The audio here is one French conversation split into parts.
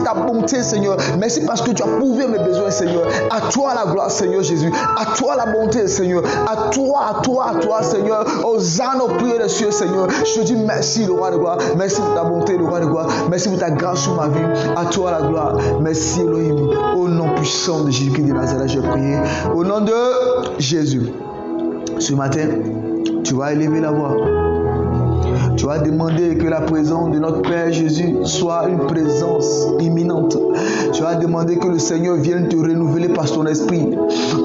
pour ta bonté, Seigneur. Merci parce que tu as prouvé mes besoins, Seigneur. À toi la gloire, Seigneur Jésus. À toi la bonté, Seigneur. À toi, Seigneur. Hosanna au plus haut des cieux, Seigneur. Je te dis merci, le roi de gloire. Merci pour ta bonté, le roi de gloire. Merci pour ta grâce sur ma vie. À toi la gloire. Merci, Elohim. Au nom puissant de Jésus-Christ de Nazareth, j'ai prié. Au nom de Jésus. Ce matin, tu vas élever la voix. Tu vas demander que la présence de notre Père Jésus soit une présence imminente. Tu vas demander que le Seigneur vienne te renouveler par son esprit.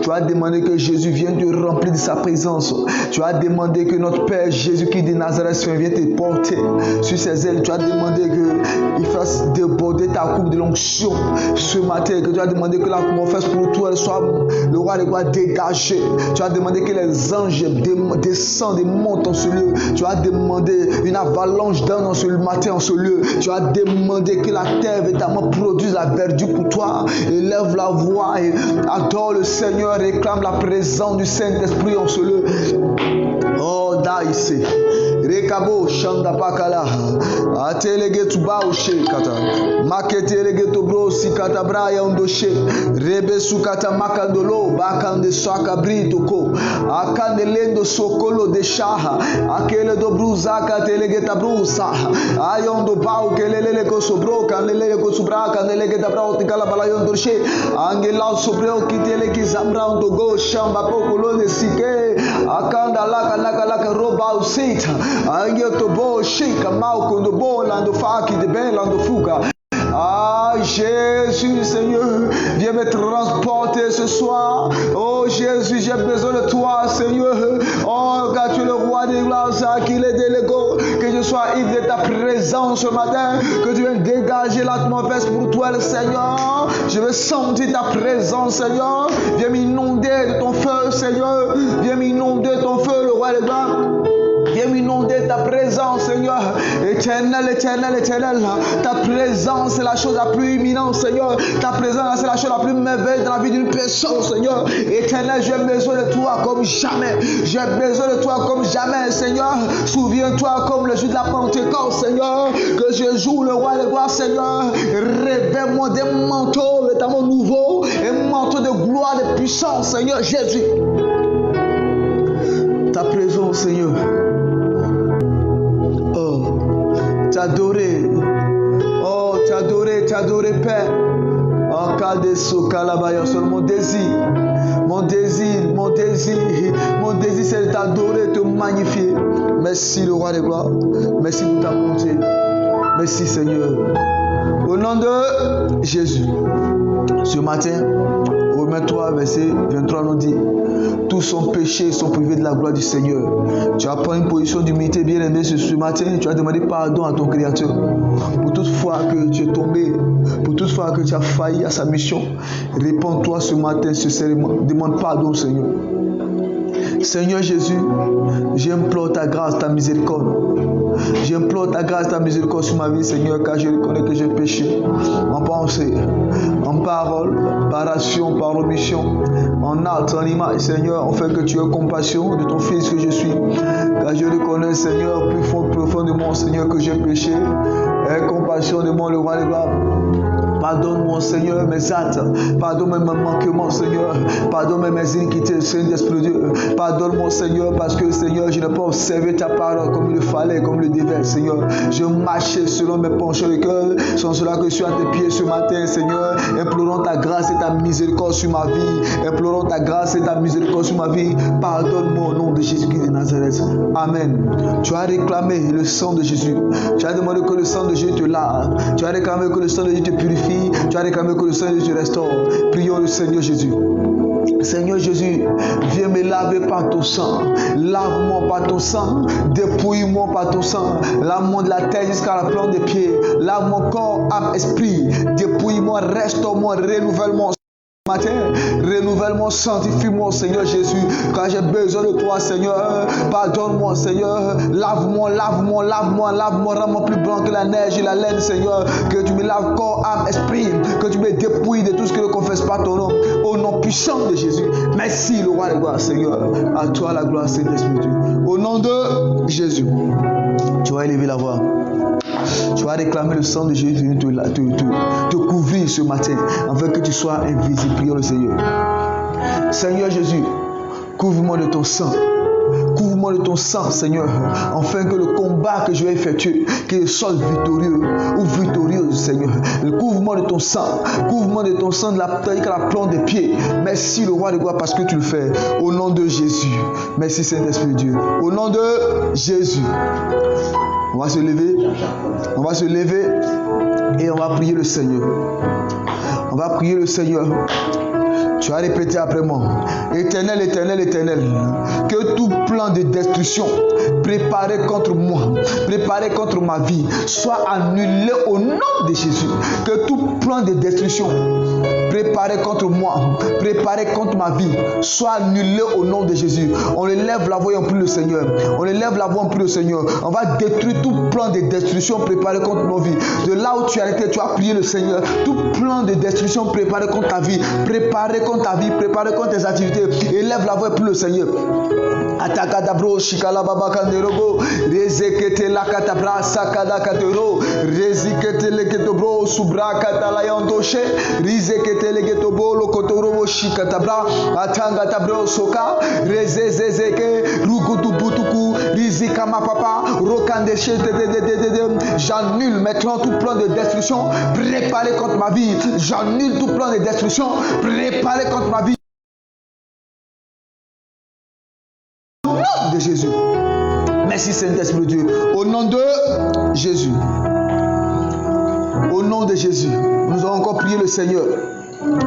Tu vas demander que Jésus vienne te remplir de sa présence. Tu vas demander que notre Père Jésus-Christ de Nazareth vienne te porter sur ses ailes. Tu vas demander qu'il fasse déborder ta coupe de l'onction ce matin. Que tu vas demander que la confesse pour toi soit le roi des gloires dégagé. Tu vas demander que les anges descendent et montent en ce lieu. Tu vas demander une avalanche d'âmes en ce matin, en ce lieu. Tu as demandé que la terre véritablement produise la verdure pour toi. Élève la voix et adore le Seigneur. Réclame la présence du Saint-Esprit en ce lieu. Oh, daïse. Rekabo shanda pakala. Atelege tuba oshe kata. Makete lege tobro sikata braya ondoshe. Rebe sukata makandolo bakande sakabri toko. Akande lendo sokolo de shaha. Akele dobruza katelege tabrusa. Ayondo bau kelele ko sobro kanele ko subra kanele tabra otikala balayon doshe. Angela sobreo kitele ki zamra ondogo shamba pokolo de sike. Akanda laka roba usita. Angiotobo shika mau kondo bo lando faki de ben lando fuga. Ah Jésus Seigneur, viens me transporter ce soir. Oh Jésus, j'ai besoin de toi Seigneur. Oh car tu es le roi des gloires, qu'il est délégo. Que je sois ivre de ta présence ce matin. Que tu viennes dégager l'atmosphère pour toi le Seigneur. Je veux sentir ta présence Seigneur. Viens m'inonder de ton feu Seigneur. Viens m'inonder de ton feu le roi des gloires. Viens m'inonder ta présence, Seigneur. Éternel, éternel, éternel. Ta présence, c'est la chose la plus imminente, Seigneur. Ta présence, c'est la chose la plus merveilleuse dans la vie d'une personne, Seigneur. Éternel, j'ai besoin de toi comme jamais. J'ai besoin de toi comme jamais, Seigneur. Souviens-toi comme le jour de la Pentecôte, Seigneur. Que je joue le roi des gloires, Seigneur. Révèle-moi des manteaux, notamment nouveaux. Un manteau de gloire, de puissance, Seigneur Jésus. Ta présence, Seigneur. T'adorer, oh t'adorer Père. En cas de sokalabaya, mon désir c'est de t'adorer, de te magnifier. Merci le roi des gloires, merci pour ta bonté, merci Seigneur. Au nom de Jésus, ce matin, Romains 3, verset 23 nous dit: tous sont péchés, sont privés de la gloire du Seigneur. Tu vas prendre une position d'humilité bien aimée ce matin. Tu vas demander pardon à ton Créateur pour toute fois que tu es tombé, pour toute fois que tu as failli à sa mission. Réponds-toi ce matin sincèrement. Demande pardon au Seigneur. Seigneur Jésus, j'implore ta grâce, ta miséricorde. J'implore ta grâce, ta miséricorde sur ma vie, Seigneur, car je reconnais que j'ai péché en pensée, en parole, par action, par omission, en acte, en image, Seigneur, en fait que tu aies compassion de ton Fils que je suis, car je reconnais, Seigneur, plus profondément, Seigneur, que j'ai péché. Aie compassion de moi, le roi des gloires. Pardonne-moi, Seigneur, mes actes. Pardonne-moi mes manquements, Seigneur. Pardonne-moi mes iniquités, Saint-Esprit Dieu. Pardonne-moi, Seigneur, parce que, Seigneur, je n'ai pas observé ta parole comme il le fallait, comme il le devait, Seigneur. Je marchais selon mes penchants de cœur. C'est cela que je suis à tes pieds ce matin, Seigneur. Implorons ta grâce et ta miséricorde sur ma vie. Implorons ta grâce et ta miséricorde sur ma vie. Pardonne-moi au nom de Jésus-Christ de Nazareth. Amen. Tu as réclamé le sang de Jésus. Tu as demandé que le sang de Jésus te lave. Tu as réclamé que le sang de Jésus te purifie. Tu as réclamé que le Seigneur Jésus restaure. Prions le Seigneur Jésus. Seigneur Jésus, viens me laver par ton sang. Lave-moi par ton sang. Dépouille-moi par ton sang. Lave-moi de la tête jusqu'à la plante des pieds. Lave mon corps, âme, esprit. Dépouille-moi, restaure-moi, renouvelle-moi. Matin, renouvellement, sanctifie-moi, Seigneur Jésus, car j'ai besoin de toi, Seigneur. Pardonne-moi, Seigneur. Lave-moi, lave-moi, lave-moi, lave-moi, rends-moi plus blanc que la neige et la laine, Seigneur. Que tu me laves corps, âme, esprit. Que tu me dépouilles de tout ce qui ne confesse pas ton nom. Au nom puissant de Jésus. Merci, le roi de gloire, Seigneur. À toi la gloire, Saint-Esprit. Au nom de Jésus. Tu vas élever la voix. Tu vas réclamer le sang de Jésus te couvrir ce matin, afin que tu sois invisible. Prions le Seigneur. Seigneur Jésus, couvre-moi de ton sang. Couvre-moi de ton sang, Seigneur, afin que le combat que je vais effectuer, qu'il soit victorieux ou victorieuse, Seigneur. Couvre-moi de ton sang, couvre-moi de ton sang de la plante des pieds. Merci, le roi de gloire, parce que tu le fais. Au nom de Jésus. Merci, Saint-Esprit de Dieu. Au nom de Jésus. On va se lever. On va se lever et on va prier le Seigneur. On va prier le Seigneur. Tu vas répéter après moi. Éternel, éternel, éternel, que tout plan de destruction préparé contre moi, préparé contre ma vie, soit annulé au nom de Jésus. Que tout plan de destruction préparé contre moi, préparé contre ma vie, soit annulé au nom de Jésus. On élève la voix et on prie le Seigneur. On élève la voix et on prie le Seigneur. On va détruire tout plan de destruction préparé contre nos vies. De là où tu as été, tu as prié le Seigneur. Tout plan de destruction préparé contre ta vie, préparé contre ta vie, préparé contre tes activités. Élève la voix et prie le Seigneur. Atakadabro shikala baba kanderogo rezekete la katabra sakada katero rezikete leketobro subra katalayantoshe rizekete leketobo lokotoro shikatabra atanga tabro soka rezezezeke rukutu butuku rizikama papa rokandeshe j'annule maintenant tout plan de destruction préparé contre ma vie. J'annule tout plan de destruction préparé contre ma vie. De Jésus. Merci Saint-Esprit de Dieu. Au nom de Jésus. Au nom de Jésus. Nous allons encore prier le Seigneur.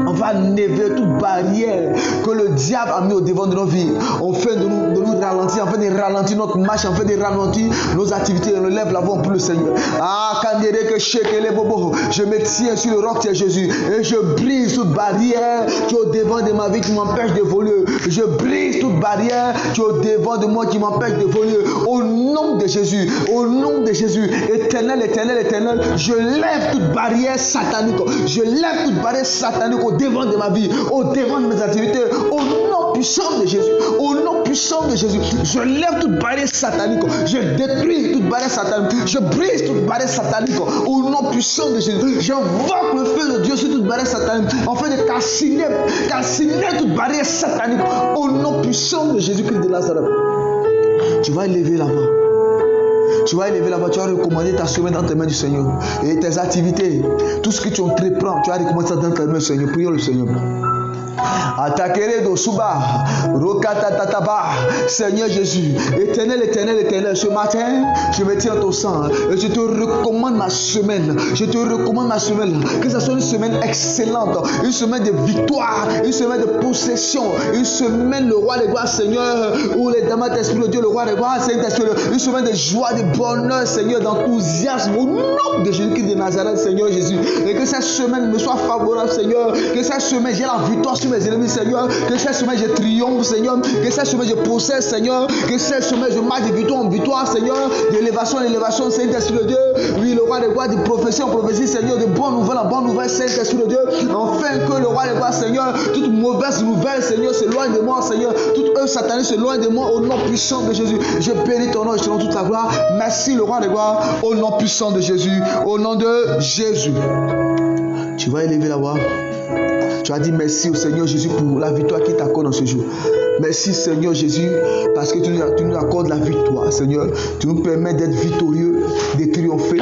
On va enlever toute barrière que le diable a mis au devant de nos vies. On fait de nous ralentir, on fait de ralentir notre marche, on fait de ralentir nos activités. On lève la voix pour le Seigneur. Ah, je me tiens sur le roc qui est Jésus et je brise toute barrière qui est au devant de ma vie qui m'empêche d'évoluer. Je brise toute barrière qui est au devant de moi qui m'empêche d'évoluer. Au nom de Jésus, au nom de Jésus, éternel, éternel, éternel, je lève toute barrière satanique. Je lève toute barrière satanique au devant de ma vie, au devant de mes activités, au nom puissant de Jésus, au nom puissant de Jésus. Je lève toute barrière satanique, je détruis toute barrière satanique, je brise toute barrière satanique au nom puissant de Jésus. J'invoque le feu de Dieu sur toute barrière satanique afin de calciner toute barrière satanique au nom puissant de Jésus-Christ de Nazareth. Tu vas élever la voix. Tu vas élever la voix, tu vas recommander ta semaine dans tes mains du Seigneur. Et tes activités, tout ce que tu entreprends, tu vas recommander ça dans tes mains du Seigneur. Prions le Seigneur. Atakere do suba, rokata tataba, Seigneur Jésus, éternel, éternel, éternel, ce matin, je me tiens ton sang et je te recommande ma semaine. Je te recommande ma semaine, que ce soit une semaine excellente, une semaine de victoire, une semaine de possession, une semaine, le roi des gloires, Seigneur, où les dames d'esprit de Dieu, le roi des gloires, Seigneur, une semaine de joie, de bonheur, Seigneur, d'enthousiasme, au nom de Jésus-Christ de Nazareth, Seigneur Jésus, et que cette semaine me soit favorable, Seigneur, que cette semaine j'ai la victoire sur mes ennemis, Seigneur, que cette semaine je triomphe, Seigneur, que cette semaine je possède, Seigneur, que cette semaine je marche de victoire en victoire, Seigneur, d'élévation en élévation, Saint-Esprit de Dieu, oui, le roi des gloires, de prophétie en prophétie, Seigneur, de bonne nouvelle en bonne nouvelle, Saint-Esprit de Dieu, afin que le roi des gloires, Seigneur, toute mauvaise nouvelle, Seigneur, s'éloigne de moi, Seigneur, toute œuvre satanique s'éloigne de moi, au nom puissant de Jésus. Je bénis ton nom et je te rends toute la gloire. Merci, le roi des gloires, au nom puissant de Jésus, au nom de Jésus. Tu vas élever la voix. Tu as dit merci au Seigneur Jésus pour la victoire qu'il t'accorde dans ce jour. Merci Seigneur Jésus parce que tu nous accordes la victoire, Seigneur. Tu nous permets d'être victorieux, de triompher,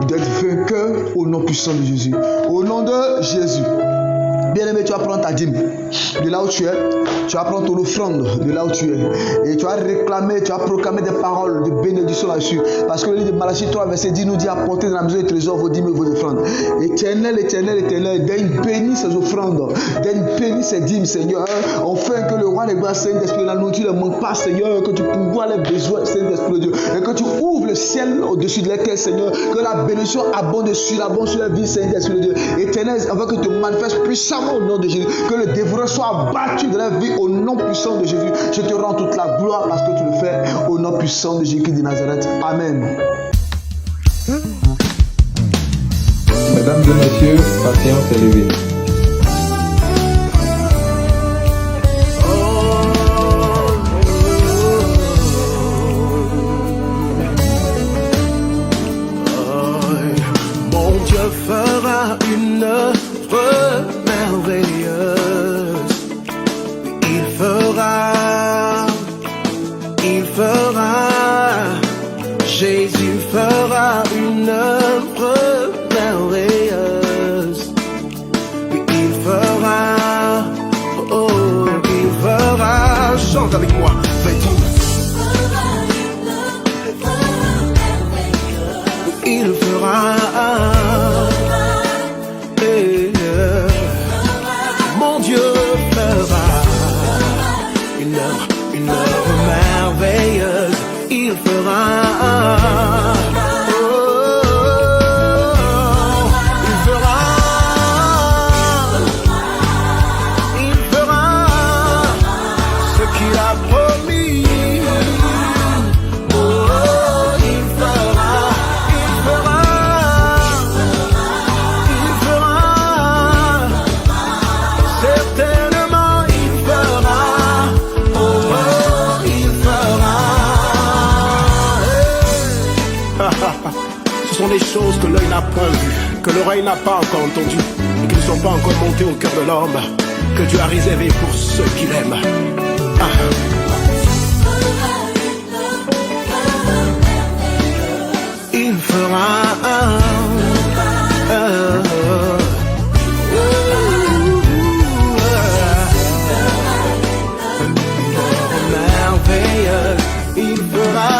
d'être vainqueur au nom puissant de Jésus. Au nom de Jésus. Bien-aimé, tu vas prendre ta dîme de là où tu es. Tu vas prendre ton offrande de là où tu es. Et tu vas réclamer, tu vas proclamer des paroles de bénédiction là-dessus. Parce que le livre de Malachie 3, verset 10 nous dit apportez dans la maison des trésors vos dîmes et vos offrandes. Éternel, éternel, éternel, donne bénis ces offrandes. Donne bénis ces dîmes, Seigneur. Afin que le roi des gloires, Saint-Esprit, la nourriture ne manque pas, Seigneur. Que tu pourvoies les besoins, Saint-Esprit de Dieu. Et que tu ouvres le ciel au-dessus de lesquels, Seigneur. Que la bénédiction abonde sur la vie, Saint-Esprit de Dieu. Éternel, afin que tu te manifestes puissamment au nom de Jésus, que le dévoreur soit abattu de la vie au nom puissant de Jésus. Je te rends toute la gloire parce que tu le fais au nom puissant de Jésus de Nazareth. Amen. Mesdames et messieurs, patience élevée. une œuvre merveilleuse. Il fera, Jésus fera une œuvre merveilleuse. Il fera, oh, il fera. Chante avec moi, vas-y. Il fera, mon Dieu fera une œuvre merveilleuse. Il fera, il fera ce qu'il a promis. Ce sont des choses que l'œil n'a pas vues, que l'oreille n'a pas encore entendues, et qui ne sont pas encore montées au cœur de l'homme, que Dieu a réservé pour ceux qui l'aiment. Il fera merveilleux. Il fera.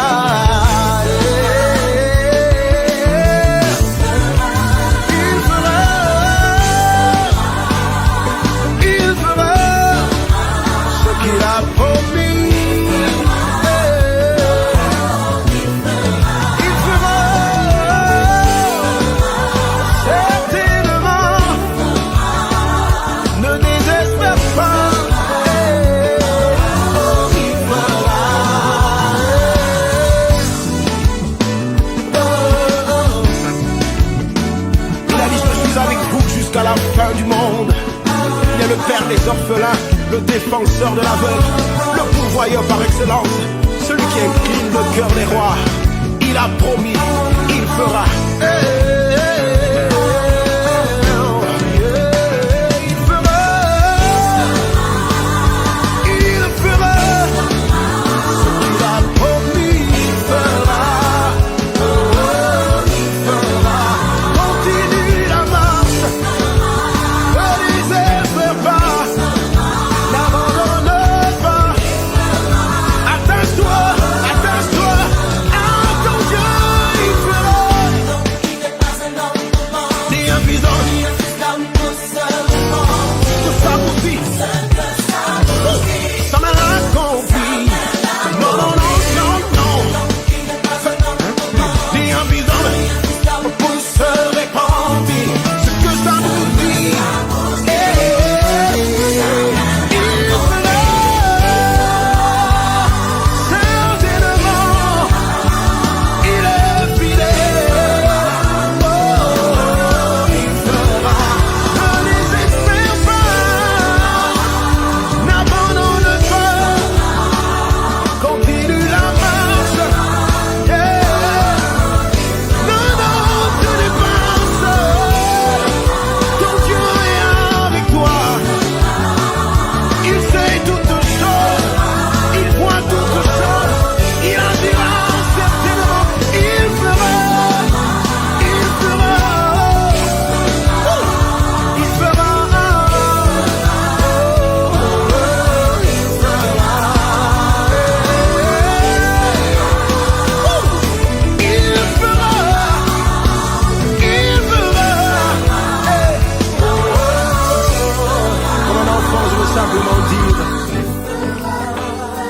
Jusqu'à la fin du monde. Il est le père des orphelins, le défenseur de l'aveugle, le pourvoyeur par excellence, celui qui incline le cœur des rois. Il a promis, il fera.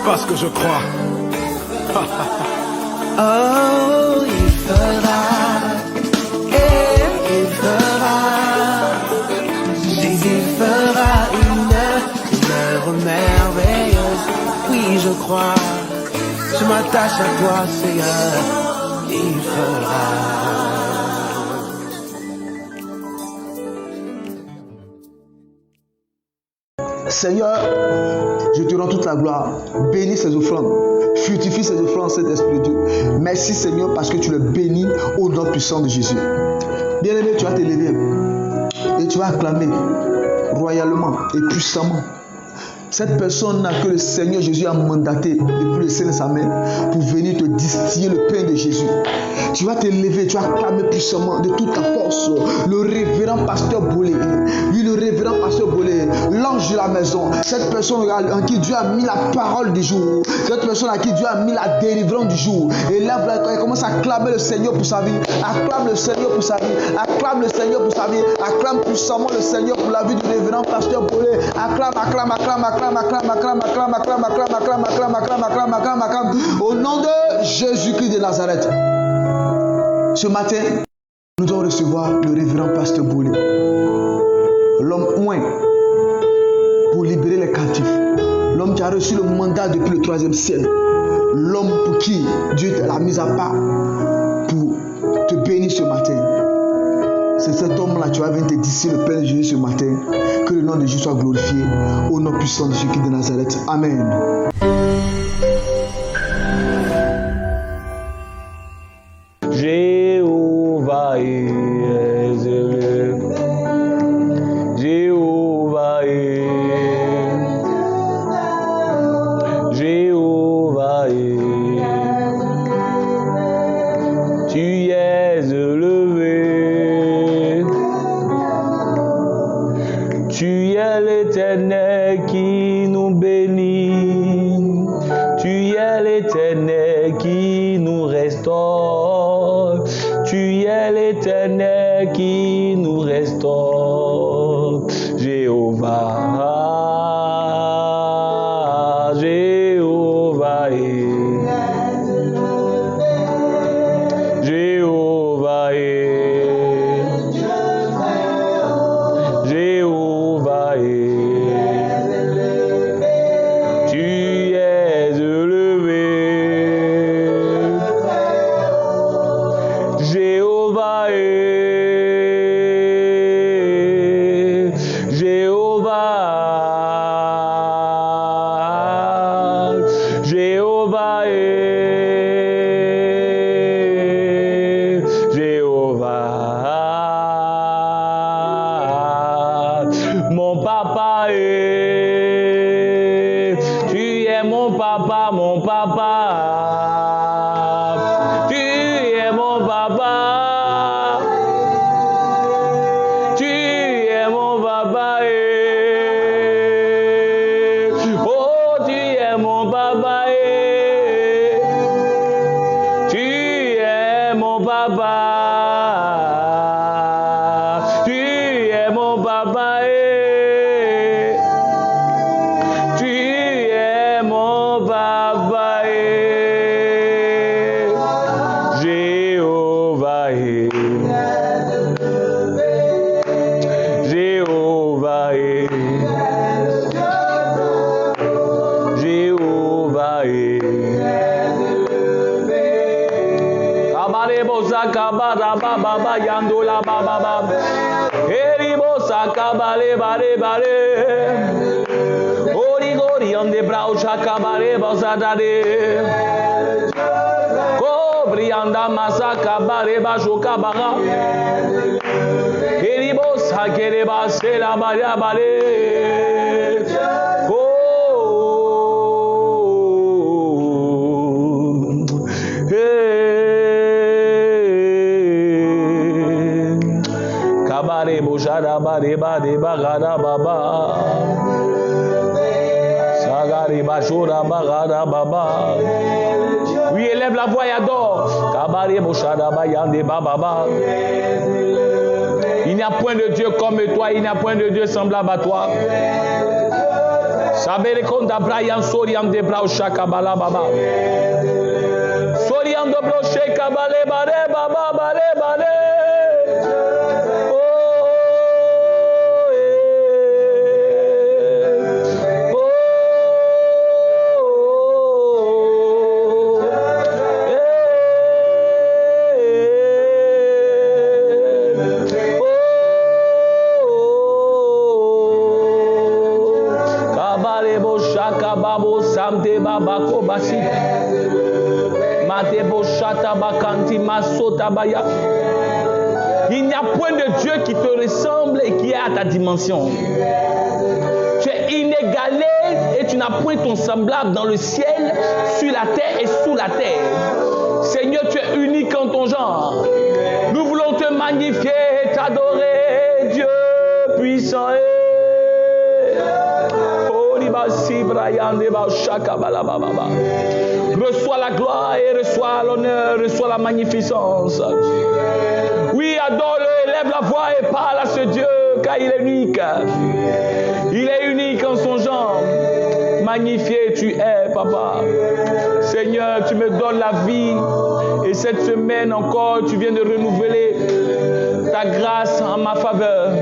Parce que je crois. Oh, il fera, il fera, Jésus fera une œuvre merveilleuse. Oui, je crois, je m'attache à toi, Seigneur, il fera. Seigneur, je te rends toute la gloire. Bénis ces offrandes. Fructifie ces offrandes, cet esprit de Dieu. Merci Seigneur parce que tu les bénis au nom puissant de Jésus. Bien-aimé, tu vas te lever. Et tu vas acclamer royalement et puissamment. Cette personne-là que le Seigneur Jésus a mandaté depuis le sein de sa main pour venir te distiller le pain de Jésus. Tu vas te lever, tu vas acclamer puissamment de toute ta force. Le révérend pasteur Bolé, oui, le révérend pasteur Bolé, l'ange de la maison. Cette personne en qui Dieu a mis la parole du jour. Cette personne à qui Dieu a mis la délivrance du jour. Et là, elle commence à acclamer le Seigneur pour sa vie. Acclame le Seigneur pour sa vie. Acclame le Seigneur pour sa vie. Acclame puissamment le Seigneur pour la vie du révérend pasteur Bolé. Acclame. Au nom de Jésus-Christ de Nazareth. Ce matin, nous devons recevoir le révérend pasteur Bolé, l'homme oint pour libérer les captifs, l'homme qui a reçu le mandat depuis le 3e ciel, l'homme pour qui Dieu l'a mis à part pour te bénir ce matin. C'est cet homme-là, tu vas venir te distiller le pain de Jésus ce matin. Que le nom de Jésus soit glorifié. Au nom puissant de Jésus de Nazareth. Amen. Jéhovah est élevé. Jéhovah est. Jéhovah est. Tu es élevé. Tu es l'Éternel qui nous bénit. Tu es l'Éternel qui nous restaure. Tu es l'Éternel qui nous restaure. Jéhovah, Jéhovah est. Jéhovah est. Jéhovah est. Tu es élevé. Jéhovah est. Jéhovah. Jéhovah est. Jéhovah. Mon papa est. Tu es mon papa, mon papa. Tu es mon papa. Tu es mon papa. Oh, tu es mon papa. Tu es mon papa. Tu es mon papa. Tu es mon papa. Jéhovah est. Jéhovah est. Jéhovah est. Kabalebosa kabara baba ba yandola baba ba. Eribosa kabale bare bare. Ori gori on de braucha kabare bosa dade. Kobrianda masaka bare ba jokabara. Eribosa kereba sela bare bare. Kabare bojada bare bare bagada baba. Sagari bajora bagada baba. Oui, élève la voix et adore. Kabare boshada bayande baba. Il n'y a point de Dieu comme toi, il n'y a point de Dieu semblable à toi. Sabere konda Brian Soriam de Brausha Kabala Baba. Soriam de Brausha Kabale Bare Baba Bare Bare. Babo Samte Babako Basi Mate Boshata Bakanti Masota Baya Il n'y a point de Dieu qui te ressemble et qui est à ta dimension. Tu es inégalé et tu n'as point ton semblable dans le ciel, sur la terre et sous la terre. Seigneur, tu es unique en ton genre. Nous voulons te magnifier et t'adorer, Dieu puissant. Reçois la gloire et reçois l'honneur, reçois la magnificence. Oui, adore-le, lève la voix et parle à ce Dieu, car il est unique. Il est unique en son genre. Magnifié tu es, Papa. Seigneur, tu me donnes la vie. Et cette semaine encore, tu viens de renouveler ta grâce en ma faveur.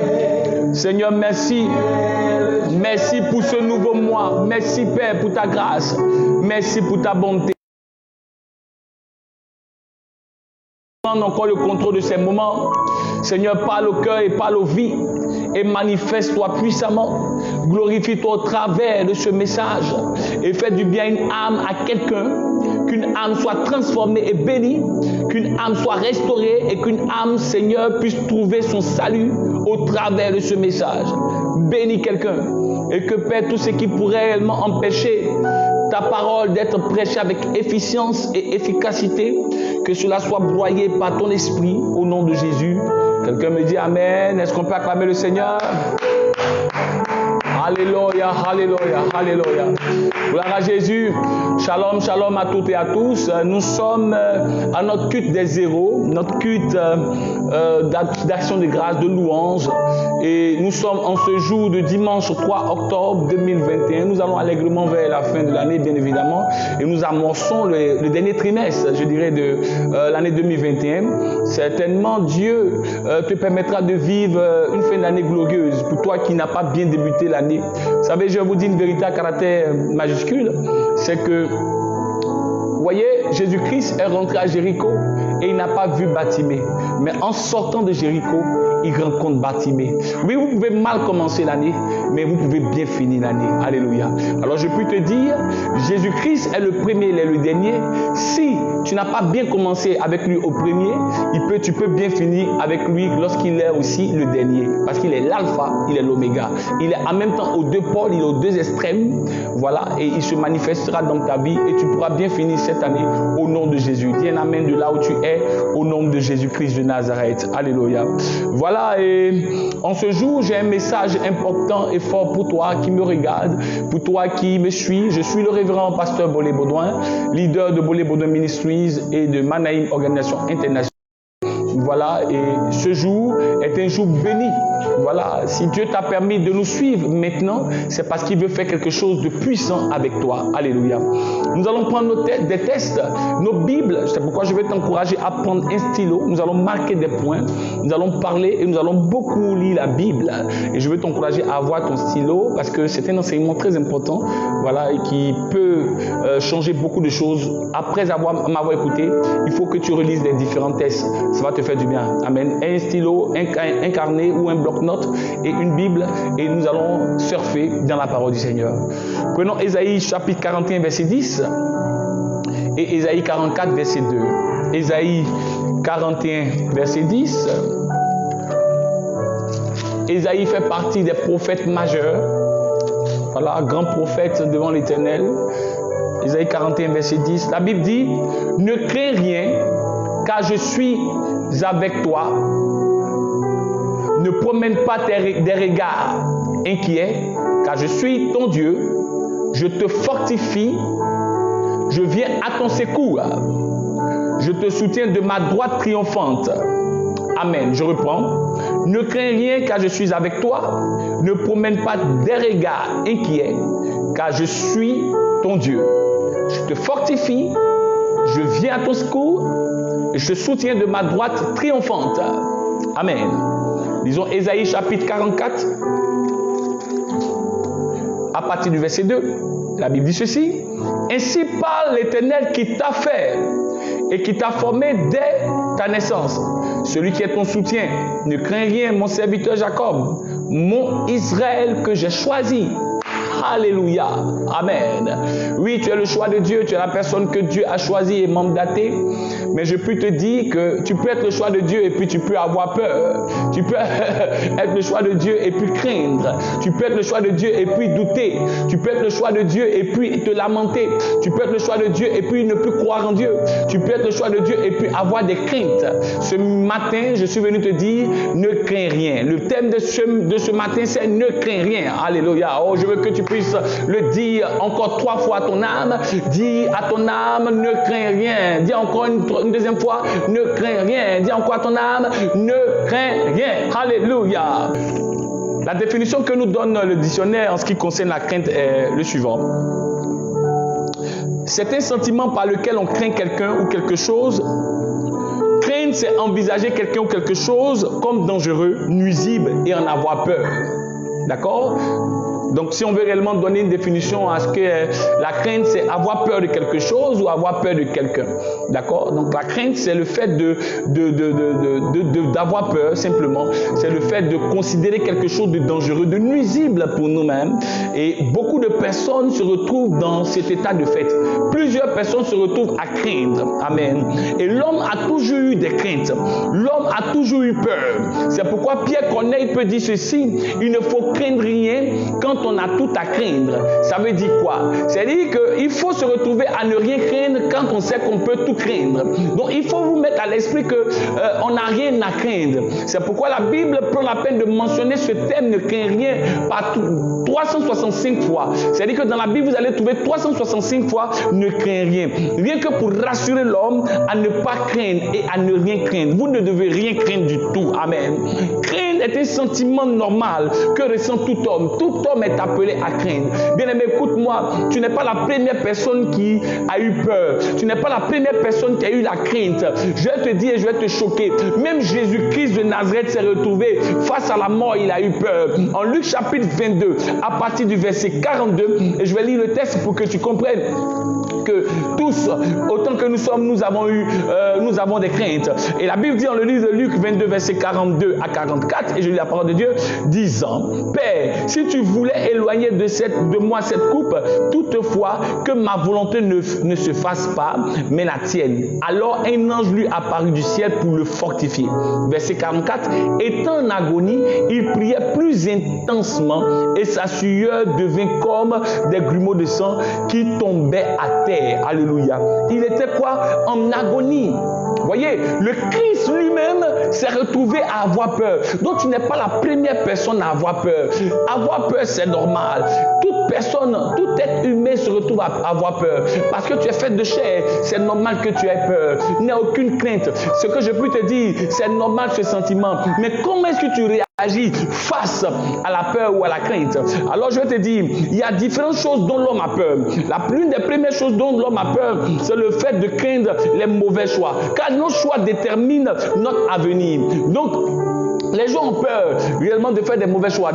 Seigneur, merci. Merci pour ce nouveau mois. Merci, Père, pour ta grâce. Merci pour ta bonté. Prends encore le contrôle de ces moments. Seigneur, parle au cœur et parle aux vies. Et manifeste-toi puissamment. Glorifie-toi au travers de ce message. Et fais du bien à une âme, à quelqu'un. Qu'une âme soit transformée et bénie. Qu'une âme soit restaurée. Et qu'une âme, Seigneur, puisse trouver son salut au travers de ce message. Bénis quelqu'un. Et que, Père, tout ce qui pourrait réellement empêcher ta parole d'être prêchée avec efficience et efficacité, que cela soit broyé par ton esprit au nom de Jésus. Quelqu'un me dit Amen. Est-ce qu'on peut acclamer le Seigneur? Alléluia, alléluia, alléluia. Gloire à Jésus. Shalom, shalom à toutes et à tous. Nous sommes à notre culte des zéros, notre culte d'action de grâce, de louange. Et nous sommes en ce jour de dimanche 3 octobre 2021. Nous allons allègrement vers la fin de l'année, bien évidemment. Et nous amorçons le dernier trimestre, je dirais, de l'année 2021. Certainement, Dieu te permettra de vivre une fin d'année glorieuse pour toi qui n'as pas bien débuté l'année. Vous savez, je vous dis une vérité à caractère majuscule, c'est que, vous voyez, Jésus-Christ est rentré à Jéricho et il n'a pas vu Bartimée. Mais en sortant de Jéricho, il rencontre Bartimée. Oui, vous pouvez mal commencer l'année, mais vous pouvez bien finir l'année. Alléluia. Alors je peux te dire, Jésus-Christ est le premier, il est le dernier. Si tu n'as pas bien commencé avec lui au premier, tu peux bien finir avec lui lorsqu'il est aussi le dernier. Parce qu'il est l'alpha, il est l'oméga. Il est en même temps aux deux pôles, il est aux deux extrêmes. Voilà, et il se manifestera dans ta vie et tu pourras bien finir cette année au nom de Jésus. Dis un amen de là où tu es, au nom de Jésus-Christ de Nazareth. Alléluia. Voilà, et en ce jour, j'ai un message important et fort pour toi qui me regarde, pour toi qui me suis. Je suis le révérend pasteur Bolé Baudouin, leader de Bolé Baudouin Ministries et de Manaïm Organisation Internationale. Voilà, et ce jour est un jour béni. Voilà, si Dieu t'a permis de nous suivre maintenant, c'est parce qu'il veut faire quelque chose de puissant avec toi. Alléluia. Nous allons prendre des tests, nos Bibles. C'est pourquoi je vais t'encourager à prendre un stylo. Nous allons marquer des points. Nous allons parler et nous allons beaucoup lire la Bible. Et je veux t'encourager à avoir ton stylo parce que c'est un enseignement très important. Voilà, et qui peut changer beaucoup de choses. Après m'avoir écouté, il faut que tu relises les différents tests. Ça va te faire du bien. Amen. Un stylo, un carnet ou un bloc-notes et une Bible et nous allons surfer dans la parole du Seigneur. Prenons Ésaïe chapitre 41 verset 10 et Ésaïe 44 verset 2. Ésaïe 41 verset 10. Ésaïe fait partie des prophètes majeurs. Voilà, grand prophète devant l'Éternel. Ésaïe 41 verset 10. La Bible dit: ne crains rien, car je suis avec toi. Ne promène pas des regards inquiets, car je suis ton Dieu. Je te fortifie. Je viens à ton secours. Je te soutiens de ma droite triomphante. Amen. Je reprends. Ne crains rien, car je suis avec toi. Ne promène pas des regards inquiets, car je suis ton Dieu. Je te fortifie. Je viens à ton secours. Et je te soutiens de ma droite triomphante. Amen. Lisons Ésaïe chapitre 44, à partir du verset 2. La Bible dit ceci: ainsi parle l'Éternel qui t'a fait et qui t'a formé dès ta naissance, celui qui est ton soutien. Ne crains rien, mon serviteur Jacob, mon Israël que j'ai choisi. Alléluia. Amen. Oui, tu es le choix de Dieu, tu es la personne que Dieu a choisie et mandatée. Mais je peux te dire que tu peux être le choix de Dieu et puis tu peux avoir peur. Tu peux être le choix de Dieu et puis craindre. Tu peux être le choix de Dieu et puis douter. Tu peux être le choix de Dieu et puis te lamenter. Tu peux être le choix de Dieu et puis ne plus croire en Dieu. Tu peux être le choix de Dieu et puis avoir des craintes. Ce matin, je suis venu te dire, ne crains rien. Le thème de ce matin, c'est ne crains rien. Alléluia. Oh, je veux que tu puisses le dire encore 3 fois à ton âme. Dis à ton âme, ne crains rien. Dis encore une deuxième fois, ne crains rien. Dis encore à ton âme, ne crains rien. Alléluia. La définition que nous donne le dictionnaire en ce qui concerne la crainte est le suivant. C'est un sentiment par lequel on craint quelqu'un ou quelque chose. Craindre, c'est envisager quelqu'un ou quelque chose comme dangereux, nuisible et en avoir peur. D'accord? Donc, si on veut réellement donner une définition à ce que la crainte, c'est avoir peur de quelque chose ou avoir peur de quelqu'un. D'accord? Donc, la crainte, c'est le fait d'avoir peur, simplement. C'est le fait de considérer quelque chose de dangereux, de nuisible pour nous-mêmes. Et beaucoup de personnes se retrouvent dans cet état de fait. Plusieurs personnes se retrouvent à craindre. Amen. Et l'homme a toujours eu des craintes. L'homme a toujours eu peur. C'est pourquoi Pierre Corneille peut dire ceci. Il ne faut craindre rien quand on a tout à craindre. Ça veut dire quoi? C'est-à-dire qu'il faut se retrouver à ne rien craindre quand on sait qu'on peut tout craindre. Donc il faut vous mettre à l'esprit qu'on n'a rien à craindre. C'est pourquoi la Bible prend la peine de mentionner ce thème ne crains rien par 365 fois. C'est-à-dire que dans la Bible, vous allez trouver 365 fois ne crains rien. Rien que pour rassurer l'homme à ne pas craindre et à ne rien craindre. Vous ne devez rien craindre du tout. Amen. Craindre est un sentiment normal que ressent tout homme. Tout homme est appelé à craindre. Bien-aimé, écoute-moi, tu n'es pas la première personne qui a eu peur. Tu n'es pas la première personne qui a eu la crainte. Je vais te dire et je vais te choquer. Même Jésus-Christ de Nazareth s'est retrouvé face à la mort, il a eu peur. En Luc chapitre 22, à partir du verset 42, et je vais lire le texte pour que tu comprennes que tous, autant que nous sommes, nous avons des craintes. Et la Bible dit dans le livre de Luc 22, verset 42 à 44, et je lis la parole de Dieu, disant, Père, si tu voulais éloigner de moi cette coupe, toutefois que ma volonté ne se fasse pas, mais la tienne. Alors un ange lui apparut du ciel pour le fortifier. Verset 44, étant en agonie, il priait plus intensement et sa sueur devint comme des grumeaux de sang qui tombaient à terre. Alléluia. Il était quoi? En agonie. Voyez, le Christ lui-même s'est retrouvé à avoir peur. Donc tu n'es pas la première personne à avoir peur. Avoir peur, c'est normal. Toute personne, tout être humain se retrouve à avoir peur. Parce que tu es fait de chair, c'est normal que tu aies peur. Il n'y a aucune crainte. Ce que je peux te dire, c'est normal ce sentiment. Mais comment est-ce que tu réagis face à la peur ou à la crainte? Alors je vais te dire, il y a différentes choses dont l'homme a peur. L'une des premières choses dont l'homme a peur, c'est le fait de craindre les mauvais choix. Car nos choix déterminent notre avenir. Donc, les gens ont peur réellement de faire des mauvais choix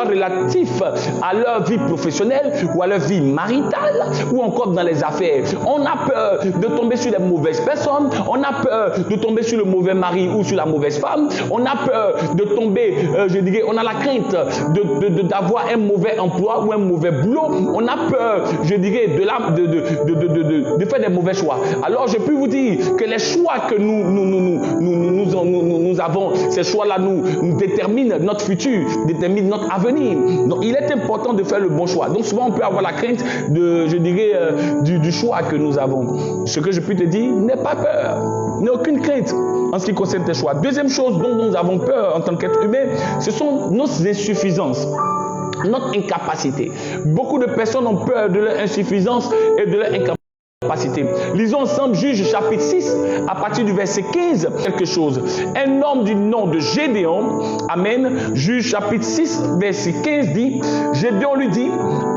relatifs à leur vie professionnelle ou à leur vie maritale ou encore dans les affaires. On a peur de tomber sur les mauvaises personnes, on a peur de tomber sur le mauvais mari ou sur la mauvaise femme, on a peur de tomber, on a la crainte d'avoir un mauvais emploi ou un mauvais boulot, on a peur, de faire des mauvais choix. Alors je peux vous dire que les choix que nous avons, ces choix-là nous déterminent notre futur, déterminent notre avenir. Donc il est important de faire le bon choix. Donc souvent on peut avoir la crainte du choix que nous avons. Ce que je peux te dire, n'aie pas peur, n'aie aucune crainte en ce qui concerne tes choix. Deuxième chose dont nous avons peur en tant qu'être humain, ce sont nos insuffisances. Notre incapacité. Beaucoup de personnes ont peur de leur insuffisance et de leur incapacité. Lisons ensemble Juge chapitre 6 à partir du verset 15 quelque chose. Un homme du nom de Gédéon, amen, Juge chapitre 6 verset 15 dit, Gédéon lui dit,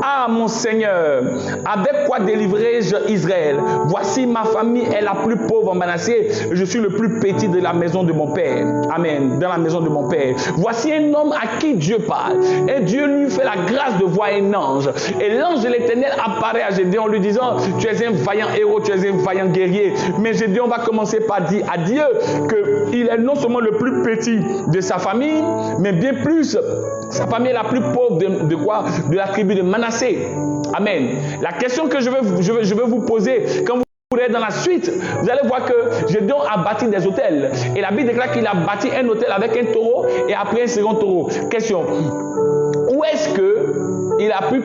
ah mon Seigneur, avec quoi délivrerai-je Israël? Voici ma famille est la plus pauvre en Manassé, je suis le plus petit de la maison de mon père. Amen, dans la maison de mon père. Voici un homme à qui Dieu parle et Dieu lui fait la grâce de voir un ange. Et l'ange de l'Éternel apparaît à Gédéon lui disant, tu es un vaillant vaillant héros, tu es un vaillant guerrier. Mais Gédéon va commencer par dire à Dieu qu'il est non seulement le plus petit de sa famille, mais bien plus, sa famille est la plus pauvre de quoi? De la tribu de Manassé. Amen. La question que je veux vous poser, quand vous allez dans la suite, vous allez voir que Gédéon a bâti des autels. Et la Bible déclare qu'il a bâti un autel avec un taureau et après un second taureau. Question, où est-ce qu'il a pu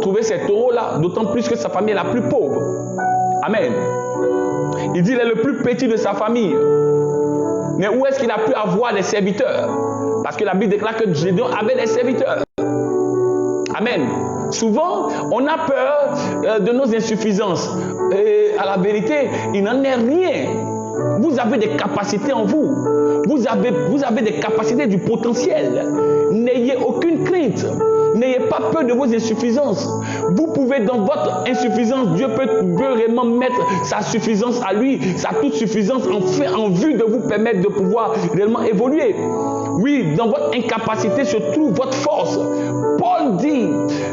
trouver ces taureaux-là, d'autant plus que sa famille est la plus pauvre? Amen. Il dit qu'il est le plus petit de sa famille. Mais où est-ce qu'il a pu avoir des serviteurs? Parce que la Bible déclare que Gédéon avait des serviteurs. Amen. Souvent, on a peur de nos insuffisances. Et à la vérité, il n'en est rien. Vous avez des capacités en vous. Vous avez des capacités, du potentiel. N'ayez aucune crainte. N'ayez pas peur de vos insuffisances. Vous pouvez, dans votre insuffisance, Dieu peut réellement mettre sa suffisance à lui, sa toute suffisance en vue de vous permettre de pouvoir réellement évoluer. Oui, dans votre incapacité se trouve votre force. Paul dit,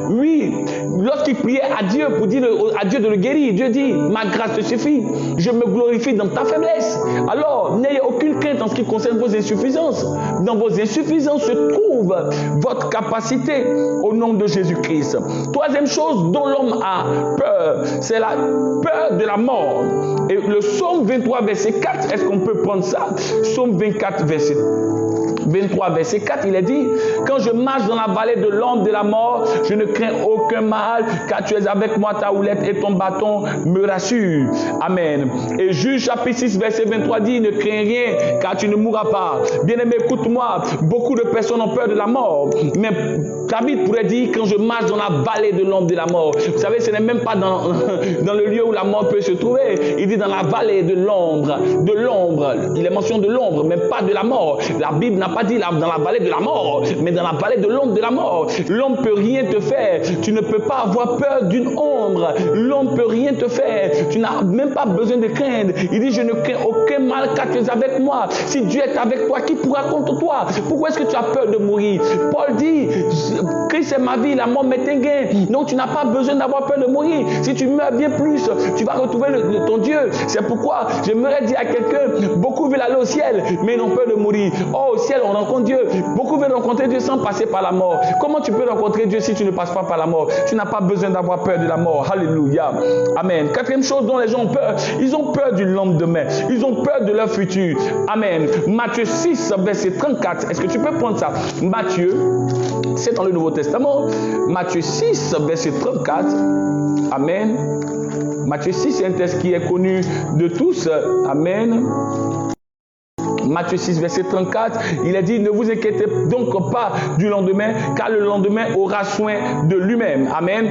oui, lorsqu'il priait à Dieu pour dire à Dieu de le guérir, Dieu dit, ma grâce te suffit, je me glorifie dans ta faiblesse. Alors, n'ayez aucune crainte en ce qui concerne vos insuffisances. Dans vos insuffisances se trouve votre capacité au nom de Jésus-Christ. Troisième chose dont l'homme a peur, c'est la peur de la mort. Et le psaume 23, verset 4, est-ce qu'on peut prendre ça? Psaume 24, verset 23, verset 4, il est dit, quand je marche dans la vallée de l'ombre de la mort, je ne crains aucun mal, car tu es avec moi, ta houlette et ton bâton me rassurent. Amen. Et Juge chapitre 6, verset 23 dit, ne crains rien, car tu ne mourras pas. Bien-aimé, écoute-moi, beaucoup de personnes ont peur de la mort, mais David pourrait dire, quand je marche dans la vallée de l'ombre de la mort, vous savez, ce n'est même pas dans le lieu où la mort peut se trouver, il dit dans la vallée de l'ombre, il est mention de l'ombre, mais pas de la mort. La Bible n'a pas dit dans la vallée de la mort, mais dans la vallée de l'ombre de la mort. L'homme ne peut rien te faire. Tu ne peux pas avoir peur d'une ombre. L'homme ne peut rien te faire. Tu n'as même pas besoin de craindre. Il dit, je ne crains aucun mal car tu es avec moi. Si Dieu est avec toi, qui pourra contre toi? Pourquoi est-ce que tu as peur de mourir? Paul dit, Christ est ma vie, la mort m'est un gain. Donc tu n'as pas besoin d'avoir peur de mourir. Si tu meurs bien plus, tu vas retrouver ton Dieu. C'est pourquoi j'aimerais dire à quelqu'un, beaucoup veulent aller au ciel, mais ils ont peur de mourir. Oh, au ciel, on rencontre Dieu. Beaucoup veulent rencontrer Dieu sans passer par la mort. Comment tu peux rencontrer Dieu si tu ne passes pas par la mort? Tu n'as pas besoin d'avoir peur de la mort. Alléluia. Amen. Quatrième chose dont les gens ont peur, ils ont peur du lendemain. Ils ont peur de leur futur. Amen. Matthieu 6, verset 34. Est-ce que tu peux prendre ça? Matthieu, c'est dans le Nouveau Testament. Matthieu 6, verset 34. Amen. Matthieu 6, c'est un texte qui est connu de tous. Amen. Matthieu 6, verset 34, il a dit, ne vous inquiétez donc pas du lendemain, car le lendemain aura soin de lui-même. Amen.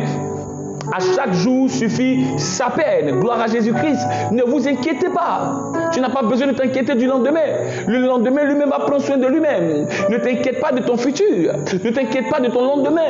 À chaque jour suffit sa peine. Gloire à Jésus-Christ. Ne vous inquiétez pas. Tu n'as pas besoin de t'inquiéter du lendemain. Le lendemain lui-même va prendre soin de lui-même. Ne t'inquiète pas de ton futur. Ne t'inquiète pas de ton lendemain.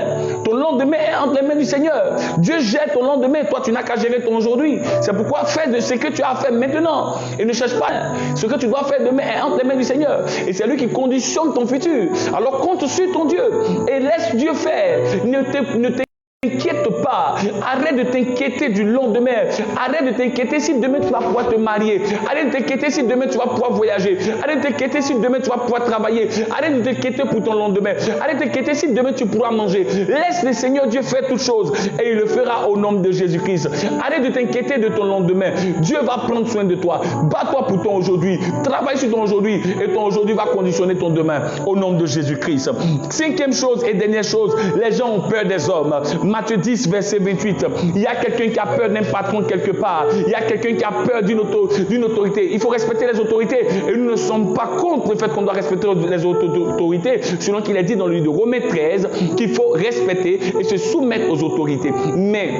Ton lendemain est entre les mains du Seigneur. Dieu gère ton lendemain. Toi, tu n'as qu'à gérer ton aujourd'hui. C'est pourquoi fais de ce que tu as fait maintenant. Et ne cherche pas. Ce que tu dois faire demain est entre les mains du Seigneur. Et c'est lui qui conditionne ton futur. Alors compte sur ton Dieu. Et laisse Dieu faire. Ne t'inquiète pas. Arrête de t'inquiéter du lendemain. Arrête de t'inquiéter si demain tu vas pouvoir te marier. Arrête de t'inquiéter si demain tu vas pouvoir voyager. Arrête de t'inquiéter si demain tu vas pouvoir travailler. Arrête de t'inquiéter pour ton lendemain. Arrête de t'inquiéter si demain tu pourras manger. Laisse le Seigneur Dieu faire toutes choses et il le fera au nom de Jésus-Christ. Arrête de t'inquiéter de ton lendemain. Dieu va prendre soin de toi. Bats-toi pour ton aujourd'hui. Travaille sur ton aujourd'hui et ton aujourd'hui va conditionner ton demain au nom de Jésus-Christ. Cinquième chose et dernière chose, les gens ont peur des hommes. Matthieu 10, verset 28. Il y a quelqu'un qui a peur d'un patron quelque part. Il y a quelqu'un qui a peur d'une autorité. Il faut respecter les autorités. Et nous ne sommes pas contre le fait qu'on doit respecter les autorités, selon qu'il est dit dans le livre de Romains 13 qu'il faut respecter et se soumettre aux autorités. Mais,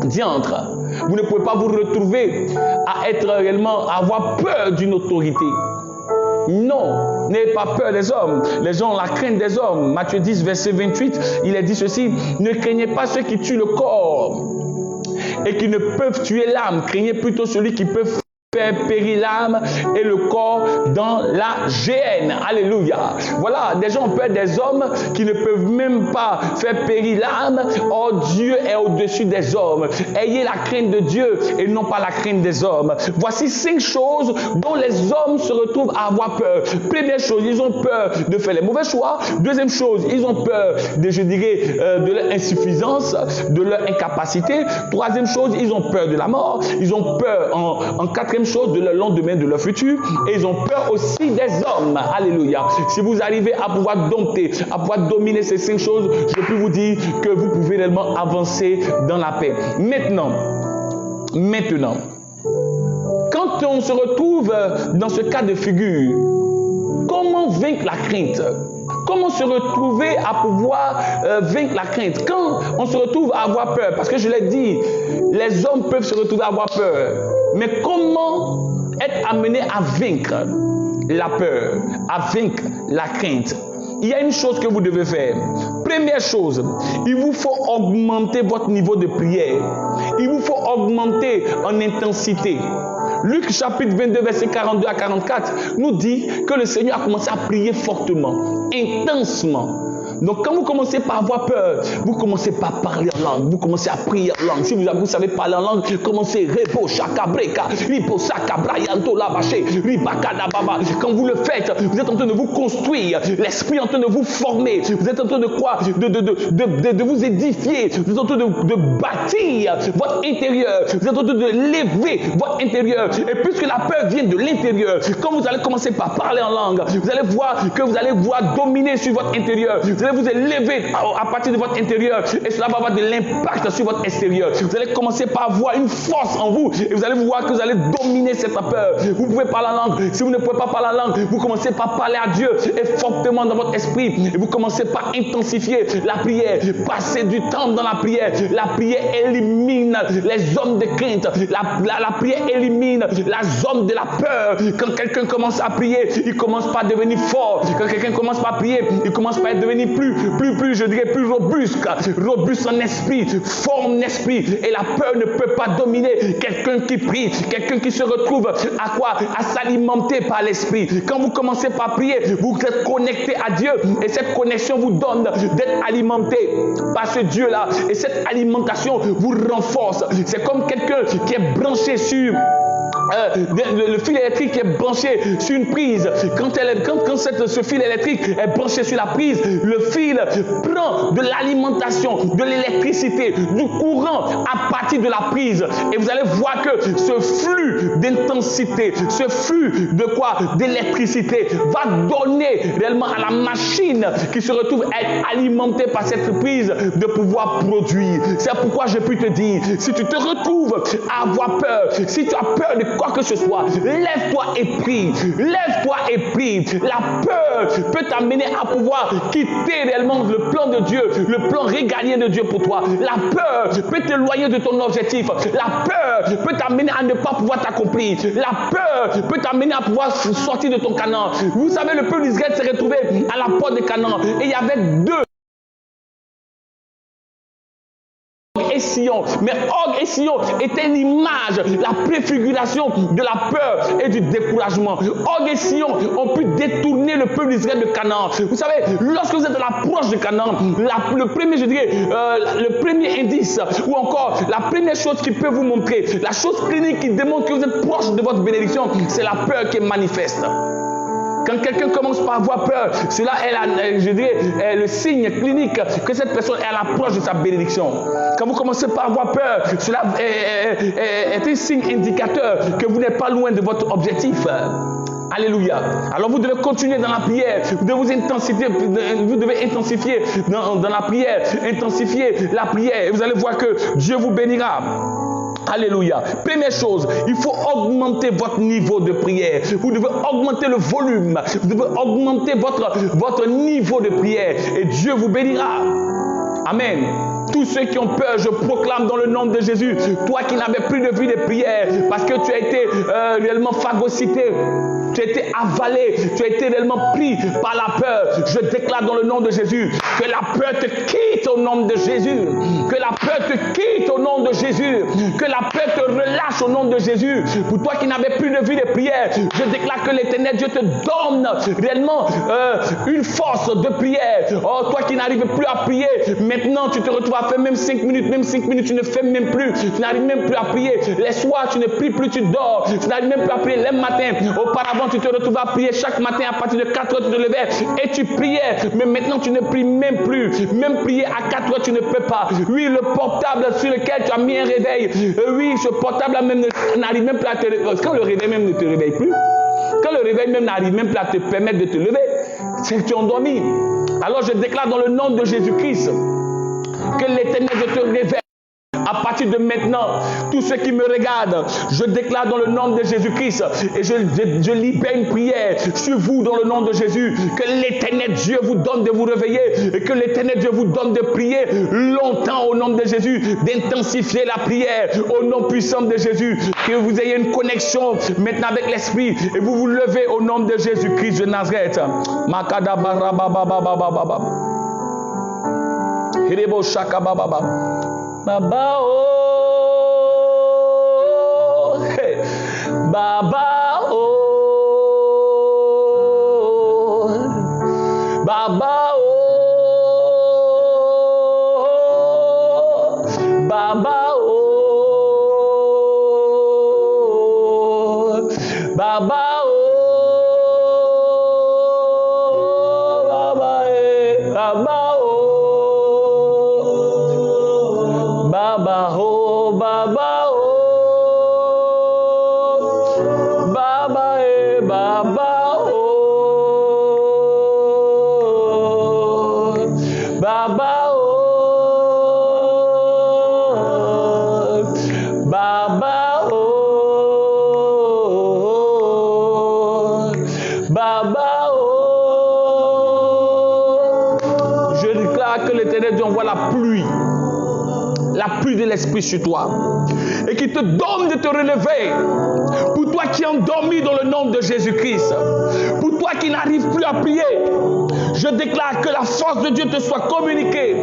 diantre, vous ne pouvez pas vous retrouver à être réellement, à avoir peur d'une autorité. Non, n'ayez pas peur des hommes. Les gens ont la crainte des hommes. Matthieu 10, verset 28, il est dit ceci, ne craignez pas ceux qui tuent le corps et qui ne peuvent tuer l'âme. Craignez plutôt celui qui peut faire périr l'âme et le corps dans la géhenne. Alléluia. Voilà, des gens ont peur des hommes qui ne peuvent même pas faire périr l'âme. Oh, Dieu est au-dessus des hommes. Ayez la crainte de Dieu et non pas la crainte des hommes. Voici 5 choses dont les hommes se retrouvent à avoir peur. Première chose, ils ont peur de faire les mauvais choix. Deuxième chose, ils ont peur de leur insuffisance, de leur incapacité. Troisième chose, ils ont peur de la mort. Ils ont peur, en quatrième chose, de leur lendemain, de leur futur. Et ils ont peur aussi des hommes. Alléluia. Si vous arrivez à pouvoir dompter, à pouvoir dominer ces 5 choses, je peux vous dire que vous pouvez réellement avancer dans la paix. Maintenant, quand on se retrouve dans ce cas de figure, comment vaincre la crainte? Comment se retrouver à pouvoir vaincre la crainte? Quand on se retrouve à avoir peur, parce que je l'ai dit, les hommes peuvent se retrouver à avoir peur. Mais comment être amené à vaincre la peur, à vaincre la crainte? Il y a une chose que vous devez faire. Première chose, il vous faut augmenter votre niveau de prière. Il vous faut augmenter en intensité. Luc chapitre 22, verset 42 à 44 nous dit que le Seigneur a commencé à prier fortement, intensement. Donc quand vous commencez par avoir peur, vous commencez par parler en langue, vous commencez à prier en langue. Si vous savez parler en langue, commencez repo shakabreka, ripo sakabra yanto labaché, ribakada baba. Quand vous le faites, vous êtes en train de vous construire, l'esprit est en train de vous former, vous êtes en train de quoi? De vous édifier, vous êtes en train de bâtir votre intérieur, vous êtes en train de lever votre intérieur. Et puisque la peur vient de l'intérieur, quand vous allez commencer par parler en langue, vous allez voir que vous allez voir dominer sur votre intérieur. Vous allez vous élever à partir de votre intérieur et cela va avoir de l'impact sur votre extérieur. Vous allez commencer par avoir une force en vous et vous allez voir que vous allez dominer cette peur. Vous pouvez parler en langue. Si vous ne pouvez pas parler en langue, vous commencez par parler à Dieu et fortement dans votre esprit et vous commencez par intensifier la prière. Passez du temps dans la prière. La prière élimine les hommes de crainte. La prière élimine la zone de la peur. Quand quelqu'un commence à prier, il commence par devenir fort. Quand quelqu'un commence par prier, il commence par devenir plus robuste en esprit, fort en esprit. Et la peur ne peut pas dominer quelqu'un qui prie, quelqu'un qui se retrouve à quoi? À s'alimenter par l'esprit. Quand vous commencez par prier, vous êtes connecté à Dieu et cette connexion vous donne d'être alimenté par ce Dieu-là. Et cette alimentation vous renforce. C'est comme quelqu'un qui est branché sur le fil électrique qui est branché sur une prise. Quand ce fil électrique est branché sur la prise, le fil prend de l'alimentation, de l'électricité, du courant à partir de la prise. Et vous allez voir que ce flux d'intensité, ce flux de quoi? D'électricité va donner réellement à la machine qui se retrouve à être alimentée par cette prise de pouvoir produire. C'est pourquoi je peux te dire, si tu te retrouves à avoir peur, si tu as peur de quoi que ce soit, lève-toi et prie. Lève-toi et prie. La peur peut t'amener à pouvoir quitter réellement le plan de Dieu, le plan régalien de Dieu pour toi. La peur peut t'éloigner de ton objectif. La peur peut t'amener à ne pas pouvoir t'accomplir. La peur peut t'amener à pouvoir sortir de ton Canaan. Vous savez, le peuple d'Israël s'est retrouvé à la porte de Canaan et il y avait deux. Sion. Mais Og et Sion était l'image, la préfiguration de la peur et du découragement. Og et Sion ont pu détourner le peuple d'Israël de Canaan. Vous savez, lorsque vous êtes à l'approche de Canaan, le premier indice ou encore la première chose qui peut vous montrer, la chose clinique qui démontre que vous êtes proche de votre bénédiction, c'est la peur qui est manifeste. Quand quelqu'un commence par avoir peur, cela est le signe clinique que cette personne est à l'approche de sa bénédiction. Quand vous commencez par avoir peur, cela est un signe indicateur que vous n'êtes pas loin de votre objectif. Alléluia. Alors vous devez continuer dans la prière. Vous devez intensifier dans la prière. Intensifier la prière. Et vous allez voir que Dieu vous bénira. Alléluia. Première chose, il faut augmenter votre niveau de prière. Vous devez augmenter le volume. Vous devez augmenter votre niveau de prière. Et Dieu vous bénira. Amen. Tous ceux qui ont peur, je proclame dans le nom de Jésus, toi qui n'avais plus de vie de prière, parce que tu as été réellement phagocyté, tu as été avalé, tu as été réellement pris par la peur. Je déclare dans le nom de Jésus que la peur te quitte au nom de Jésus. Que la peur te quitte au nom de Jésus. Que la peur te relâche au nom de Jésus. Pour toi qui n'avais plus de vie de prière, je déclare que l'Éternel Dieu te donne réellement une force de prière. Oh, toi qui n'arrives plus à prier, maintenant tu te retrouves à faire même 5 minutes, tu ne fais même plus. Tu n'arrives même plus à prier. Les soirs, tu ne pries plus, tu dors. Tu n'arrives même plus à prier les matins. Auparavant, tu te retrouvais à prier chaque matin à partir de 4 heures, tu te levais et tu priais. Mais maintenant, tu ne pries même plus. Même prier à 4 heures, tu ne peux pas. Oui, le portable sur lequel tu as mis un réveil. Oui, ce portable même n'arrive même plus à te réveiller. Quand le réveil même ne te réveille plus, quand le réveil même n'arrive même plus à te permettre de te lever, c'est que tu es endormi. Alors je déclare dans le nom de Jésus-Christ que l'Éternel te réveille. À partir de maintenant, tous ceux qui me regardent, je déclare dans le nom de Jésus-Christ et je libère une prière sur vous dans le nom de Jésus. Que l'Éternel Dieu vous donne de vous réveiller et que l'Éternel Dieu vous donne de prier longtemps au nom de Jésus, d'intensifier la prière au nom puissant de Jésus. Que vous ayez une connexion maintenant avec l'Esprit et vous vous levez au nom de Jésus-Christ de Nazareth. Baba oh, hey. Baba oh, Baba oh, Baba oh, Baba oh, Baba eh, Baba oh. Baba oh, Baba oh, Baba eh, Baba oh, Baba oh, Baba oh, Baba oh. Je déclare que l'Éternel Dieu envoie la pluie de l'Esprit sur toi et qui te donne de te relever. Pour toi qui es endormi dans le nom de Jésus-Christ, pour toi qui n'arrive plus à prier, je déclare que la force de Dieu te soit communiquée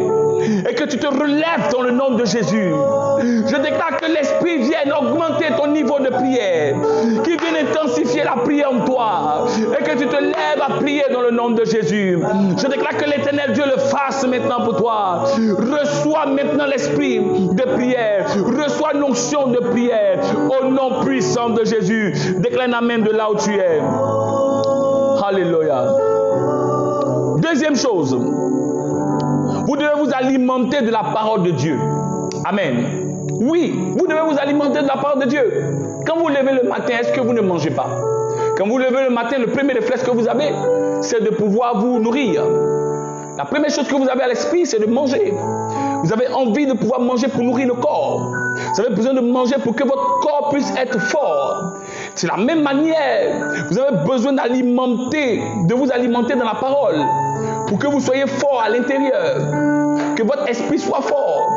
et que tu te relèves dans le nom de Jésus. Je déclare que l'Esprit vienne augmenter ton niveau de prière, qu'il vienne intensifier la prière en toi et que tu te lèves à prier dans le nom de Jésus. Je déclare que l'Éternel Dieu le fasse maintenant pour toi. Reçois maintenant l'esprit de prière, reçois l'onction de prière au nom puissant de Jésus. Déclare un amen de là où tu es. Alléluia. Deuxième chose, vous devez vous alimenter de la parole de Dieu. Amen. Oui, vous devez vous alimenter de la parole de Dieu. Quand vous levez le matin, est-ce que vous ne mangez pas? Quand vous levez le matin, le premier réflexe que vous avez, c'est de pouvoir vous nourrir. La première chose que vous avez à l'esprit, c'est de manger. Vous avez envie de pouvoir manger pour nourrir le corps. Vous avez besoin de manger pour que votre corps puisse être fort. C'est la même manière. Vous avez besoin de vous alimenter dans la parole pour que vous soyez fort à l'intérieur. Que votre esprit soit fort.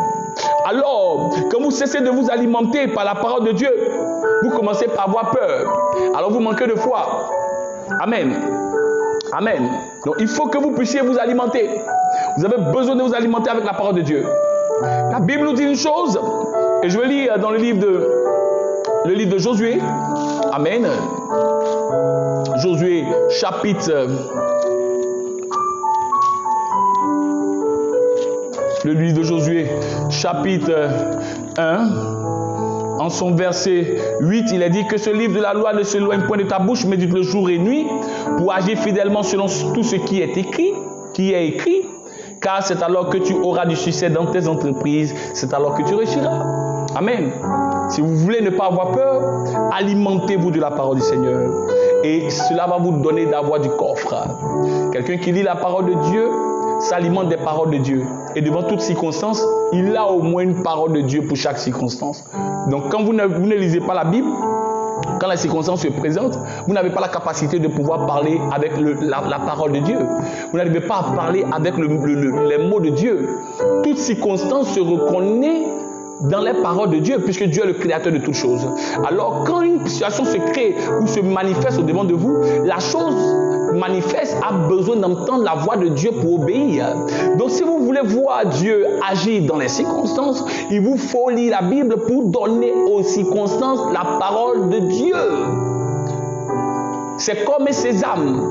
Alors, quand vous cessez de vous alimenter par la parole de Dieu, vous commencez par avoir peur. Alors vous manquez de foi. Amen. Amen. Donc il faut que vous puissiez vous alimenter. Vous avez besoin de vous alimenter avec la parole de Dieu. La Bible nous dit une chose, et je vais lire dans le livre de Josué. Amen. Josué chapitre... Le livre de Josué chapitre 1. En son verset 8, il est dit que ce livre de la loi ne s'éloigne point de ta bouche, médite-le jour et nuit, pour agir fidèlement selon tout ce qui est écrit, car c'est alors que tu auras du succès dans tes entreprises, c'est alors que tu réussiras. Amen. Si vous voulez ne pas avoir peur, alimentez-vous de la parole du Seigneur. Et cela va vous donner d'avoir du coffre. Quelqu'un qui lit la parole de Dieu s'alimente des paroles de Dieu. Et devant toute circonstance, il a au moins une parole de Dieu pour chaque circonstance. Donc quand vous ne lisez pas la Bible, Quand les circonstances se présentent, vous n'avez pas la capacité de pouvoir parler avec la parole de Dieu. Vous n'arrivez pas à parler avec les mots de Dieu. Toute circonstance se reconnaît dans les paroles de Dieu, puisque Dieu est le créateur de toutes choses. Alors, quand une situation se crée ou se manifeste au devant de vous, la chose manifeste a besoin d'entendre la voix de Dieu pour obéir. Donc, si vous voulez voir Dieu agir dans les circonstances, il vous faut lire la Bible pour donner aux circonstances la parole de Dieu. C'est comme un sésame,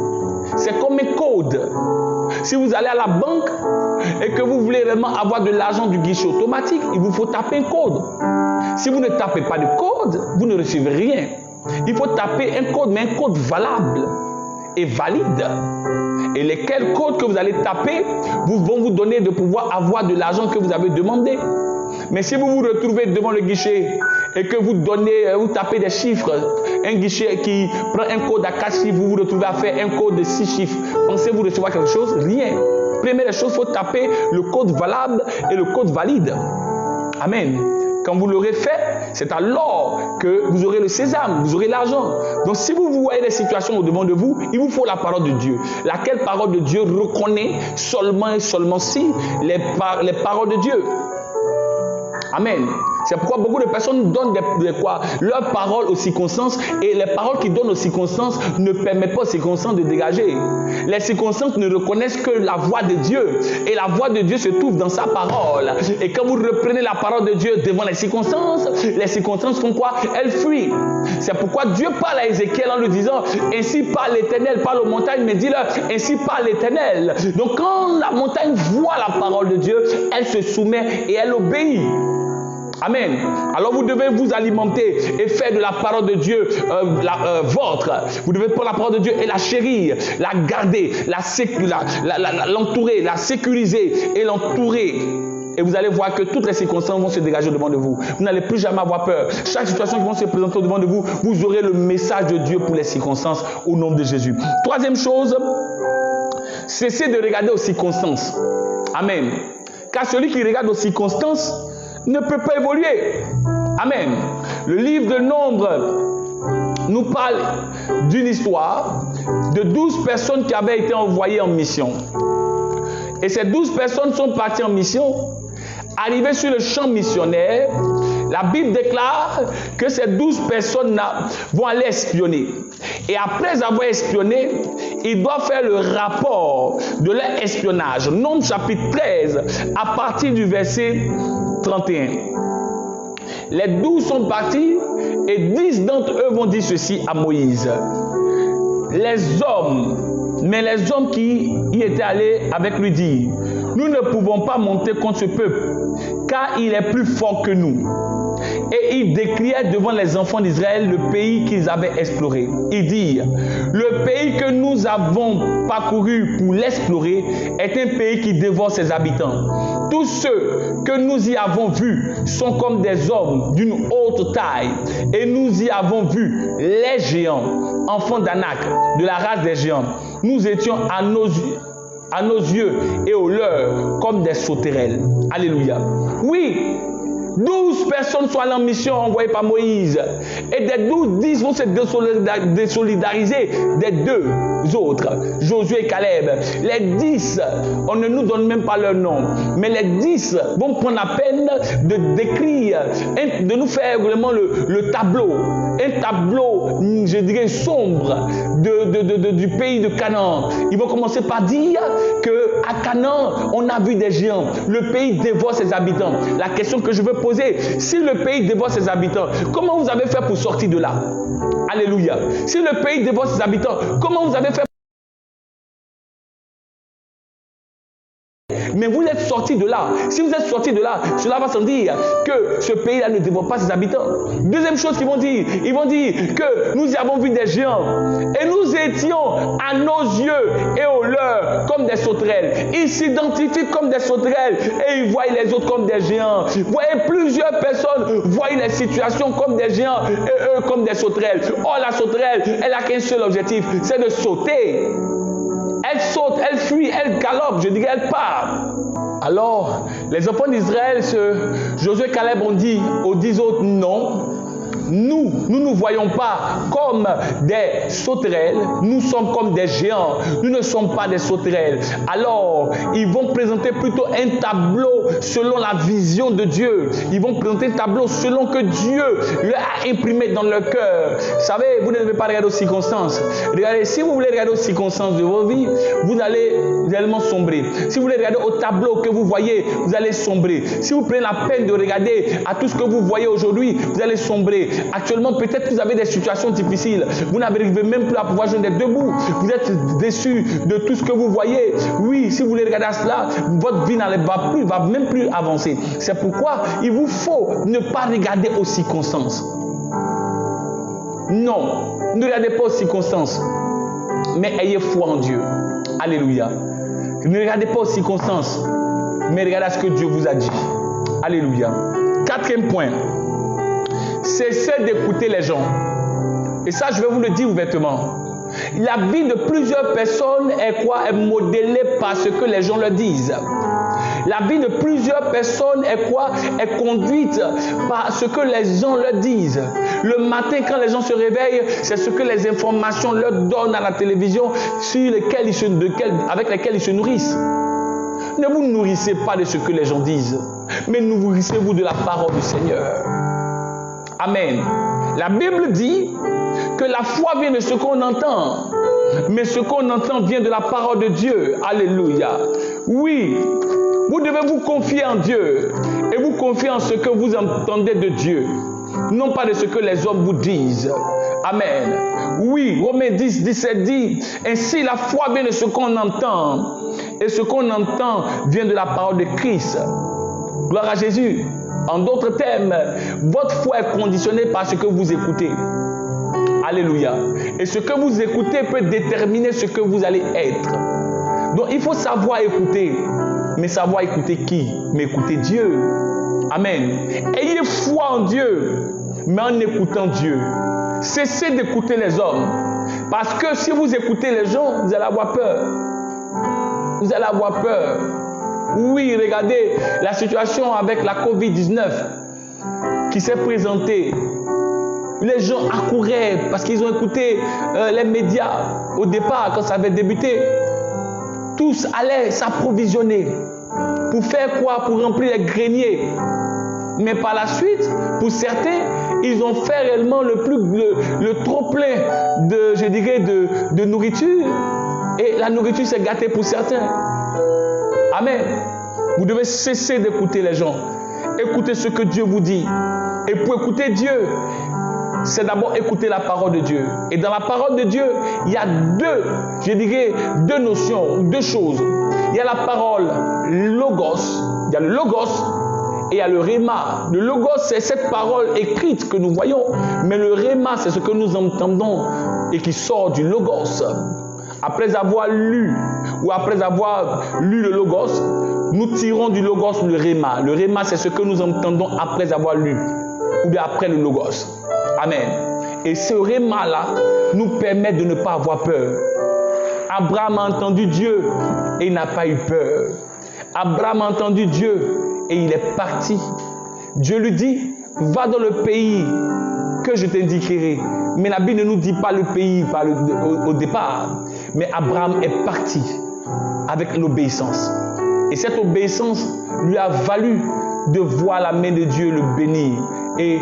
c'est comme un code. Si vous allez à la banque et que vous voulez vraiment avoir de l'argent du guichet automatique, il vous faut taper un code. Si vous ne tapez pas de code, vous ne recevez rien. Il faut taper un code, mais un code valable et valide. Et lesquels codes que vous allez taper vont vous donner de pouvoir avoir de l'argent que vous avez demandé. Mais si vous vous retrouvez devant le guichet et que vous tapez des chiffres, un guichet qui prend un code à 4 chiffres, vous vous retrouvez à faire un code de 6 chiffres, pensez-vous recevoir quelque chose? Rien. Première des choses, il faut taper le code valable et le code valide. Amen. Quand vous l'aurez fait, c'est alors que vous aurez le sésame, vous aurez l'argent. Donc si vous voyez des situations au devant de vous, il vous faut la parole de Dieu. Laquelle parole de Dieu reconnaît seulement et seulement si les paroles de Dieu. Amen. C'est pourquoi beaucoup de personnes donnent leurs paroles aux circonstances, et les paroles qu'ils donnent aux circonstances ne permettent pas aux circonstances de dégager. Les circonstances ne reconnaissent que la voix de Dieu, et la voix de Dieu se trouve dans sa parole. Et quand vous reprenez la parole de Dieu devant les circonstances font quoi? Elles fuient. C'est pourquoi Dieu parle à Ézéchiel en lui disant: ainsi parle l'Éternel, parle aux montagnes, mais dis-leur: ainsi parle l'Éternel. Donc quand la montagne voit la parole de Dieu, elle se soumet et elle obéit. Amen. Alors vous devez vous alimenter et faire de la parole de Dieu vôtre. Vous devez prendre la parole de Dieu et la chérir, la garder, l'entourer, la sécuriser et l'entourer. Et vous allez voir que toutes les circonstances vont se dégager devant de vous. Vous n'allez plus jamais avoir peur. Chaque situation qui va se présenter devant de vous, vous aurez le message de Dieu pour les circonstances au nom de Jésus. Troisième chose, cessez de regarder aux circonstances. Amen. Car celui qui regarde aux circonstances ne peut pas évoluer. Amen. Le livre de Nombres nous parle d'une histoire de 12 personnes qui avaient été envoyées en mission. Et ces 12 personnes sont parties en mission. Arrivées sur le champ missionnaire, la Bible déclare que ces 12 personnes vont aller espionner. Et après avoir espionné, ils doivent faire le rapport de leur espionnage. Nombre chapitre 13, à partir du verset 31. Les 12 sont partis et 10 d'entre eux vont dire ceci à Moïse. Les hommes qui y étaient allés avec lui dirent: nous ne pouvons pas monter contre ce peuple, car il est plus fort que nous. Et ils décriaient devant les enfants d'Israël le pays qu'ils avaient exploré. Ils dirent: le pays que nous avons parcouru pour l'explorer est un pays qui dévore ses habitants. Tous ceux que nous y avons vus sont comme des hommes d'une haute taille. Et nous y avons vu les géants, enfants d'Anak, de la race des géants. Nous étions à nos yeux et aux leurs comme des sauterelles. Alléluia. Oui, 12 personnes sont allées en mission envoyées par Moïse. Et des 12, 10 vont se désolidariser des deux autres, Josué et Caleb. Les 10, on ne nous donne même pas leur nom. Mais les 10 vont prendre la peine de décrire, de nous faire vraiment le tableau. Un tableau, je dirais, sombre du pays de Canaan. Ils vont commencer par dire qu'à Canaan, on a vu des géants. Le pays dévore ses habitants. La question que je veux poser: si le pays dévore ses habitants, comment vous avez fait pour sortir de là? Alléluia. Si le pays dévore ses habitants, comment vous avez fait? Mais vous êtes sortis de là. Si vous êtes sortis de là, cela va sans dire que ce pays-là ne dévore pas ses habitants. Deuxième chose qu'ils vont dire, ils vont dire que nous y avons vu des géants et nous étions à nos yeux et aux leurs comme des sauterelles. Ils s'identifient comme des sauterelles et ils voient les autres comme des géants. Vous voyez, plusieurs personnes voient les situations comme des géants et eux comme des sauterelles. Or, la sauterelle, elle n'a qu'un seul objectif, c'est de sauter. Elle saute, elle fuit, elle galope, je dirais elle part. Alors, les enfants d'Israël, Josué et Caleb ont dit aux 10 autres: non, nous ne voyons pas comme des sauterelles, nous sommes comme des géants, nous ne sommes pas des sauterelles. Alors, ils vont présenter plutôt un tableau selon la vision de Dieu. Ils vont présenter un tableau selon que Dieu leur a imprimé dans leur cœur. Vous savez, vous ne devez pas regarder aux circonstances. Regardez, si vous voulez regarder aux circonstances de vos vies, vous allez réellement sombrer. Si vous voulez regarder au tableau que vous voyez, vous allez sombrer. Si vous prenez la peine de regarder à tout ce que vous voyez aujourd'hui, vous allez sombrer. Actuellement, peut-être que vous avez des situations difficiles. Vous n'arrivez même plus à pouvoir joindre debout. Vous êtes déçu de tout ce que vous voyez. Oui, si vous voulez regarder à cela, votre vie va même plus avancer. C'est pourquoi il vous faut ne pas regarder aux circonstances. Non, ne regardez pas aux circonstances, mais ayez foi en Dieu. Alléluia. Ne regardez pas aux circonstances, mais regardez à ce que Dieu vous a dit. Alléluia. Quatrième point, cessez d'écouter les gens. Et ça, je vais vous le dire ouvertement. La vie de plusieurs personnes est quoi? Est modélée par ce que les gens leur disent. La vie de plusieurs personnes est quoi? Est conduite par ce que les gens leur disent. Le matin, quand les gens se réveillent, c'est ce que les informations leur donnent à la télévision avec lesquelles ils se nourrissent. Ne vous nourrissez pas de ce que les gens disent, mais nourrissez-vous de la parole du Seigneur. Amen. La Bible dit que la foi vient de ce qu'on entend, mais ce qu'on entend vient de la parole de Dieu. Alléluia. Oui, vous devez vous confier en Dieu et vous confier en ce que vous entendez de Dieu, non pas de ce que les hommes vous disent. Amen. Oui, Romains 10, 17 dit, ainsi la foi vient de ce qu'on entend, et ce qu'on entend vient de la parole de Christ. Gloire à Jésus. En d'autres termes, votre foi est conditionnée par ce que vous écoutez. Alléluia. Et ce que vous écoutez peut déterminer ce que vous allez être. Donc il faut savoir écouter. Mais savoir écouter qui? Mais écouter Dieu. Amen. Ayez foi en Dieu, mais en écoutant Dieu. Cessez d'écouter les hommes. Parce que si vous écoutez les gens, vous allez avoir peur. Vous allez avoir peur. Oui, regardez la situation avec la COVID-19 qui s'est présentée. Les gens accouraient parce qu'ils ont écouté les médias au départ quand ça avait débuté. Tous allaient s'approvisionner. Pour faire quoi? Pour remplir les greniers. Mais par la suite, pour certains, ils ont fait réellement le trop-plein de nourriture. Et la nourriture s'est gâtée pour certains. Amen. Vous devez cesser d'écouter les gens. Écoutez ce que Dieu vous dit. Et pour écouter Dieu, c'est d'abord écouter la parole de Dieu. Et dans la parole de Dieu, il y a deux notions, deux choses. Il y a la parole logos, il y a le logos et il y a le réma. Le logos, c'est cette parole écrite que nous voyons, mais le réma, c'est ce que nous entendons et qui sort du logos. Après avoir lu ou après avoir lu le logos, nous tirons du logos le réma. Le réma, c'est ce que nous entendons après avoir lu ou bien après le logos. Amen. Et ce réma-là nous permet de ne pas avoir peur. Abraham a entendu Dieu et il n'a pas eu peur. Abraham a entendu Dieu et il est parti. Dieu lui dit, va dans le pays que je t'indiquerai. Mais la Bible ne nous dit pas le pays au départ. Mais Abraham est parti avec l'obéissance. Et cette obéissance lui a valu de voir la main de Dieu le bénir et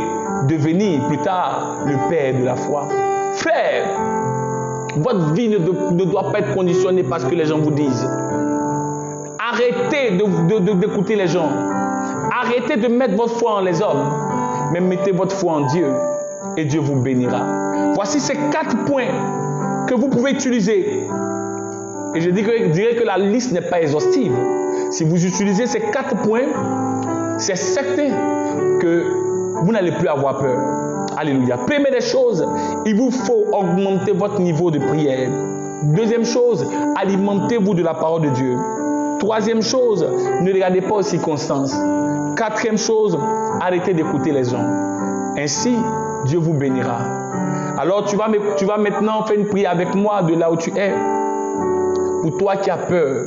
devenir plus tard le père de la foi. Frère, votre vie ne doit pas être conditionnée par ce que les gens vous disent. Arrêtez d'écouter les gens. Arrêtez de mettre votre foi en les hommes. Mais mettez votre foi en Dieu et Dieu vous bénira. Voici ces 4 points que vous pouvez utiliser. Et je dirais que la liste n'est pas exhaustive. Si vous utilisez ces 4 points, c'est certain que vous n'allez plus avoir peur. Alléluia. Première des choses, il vous faut augmenter votre niveau de prière. Deuxième chose, alimentez-vous de la parole de Dieu. Troisième chose, ne regardez pas aux circonstances. Quatrième chose, arrêtez d'écouter les gens. Ainsi, Dieu vous bénira. Alors, tu vas maintenant faire une prière avec moi de là où tu es. Pour toi qui as peur.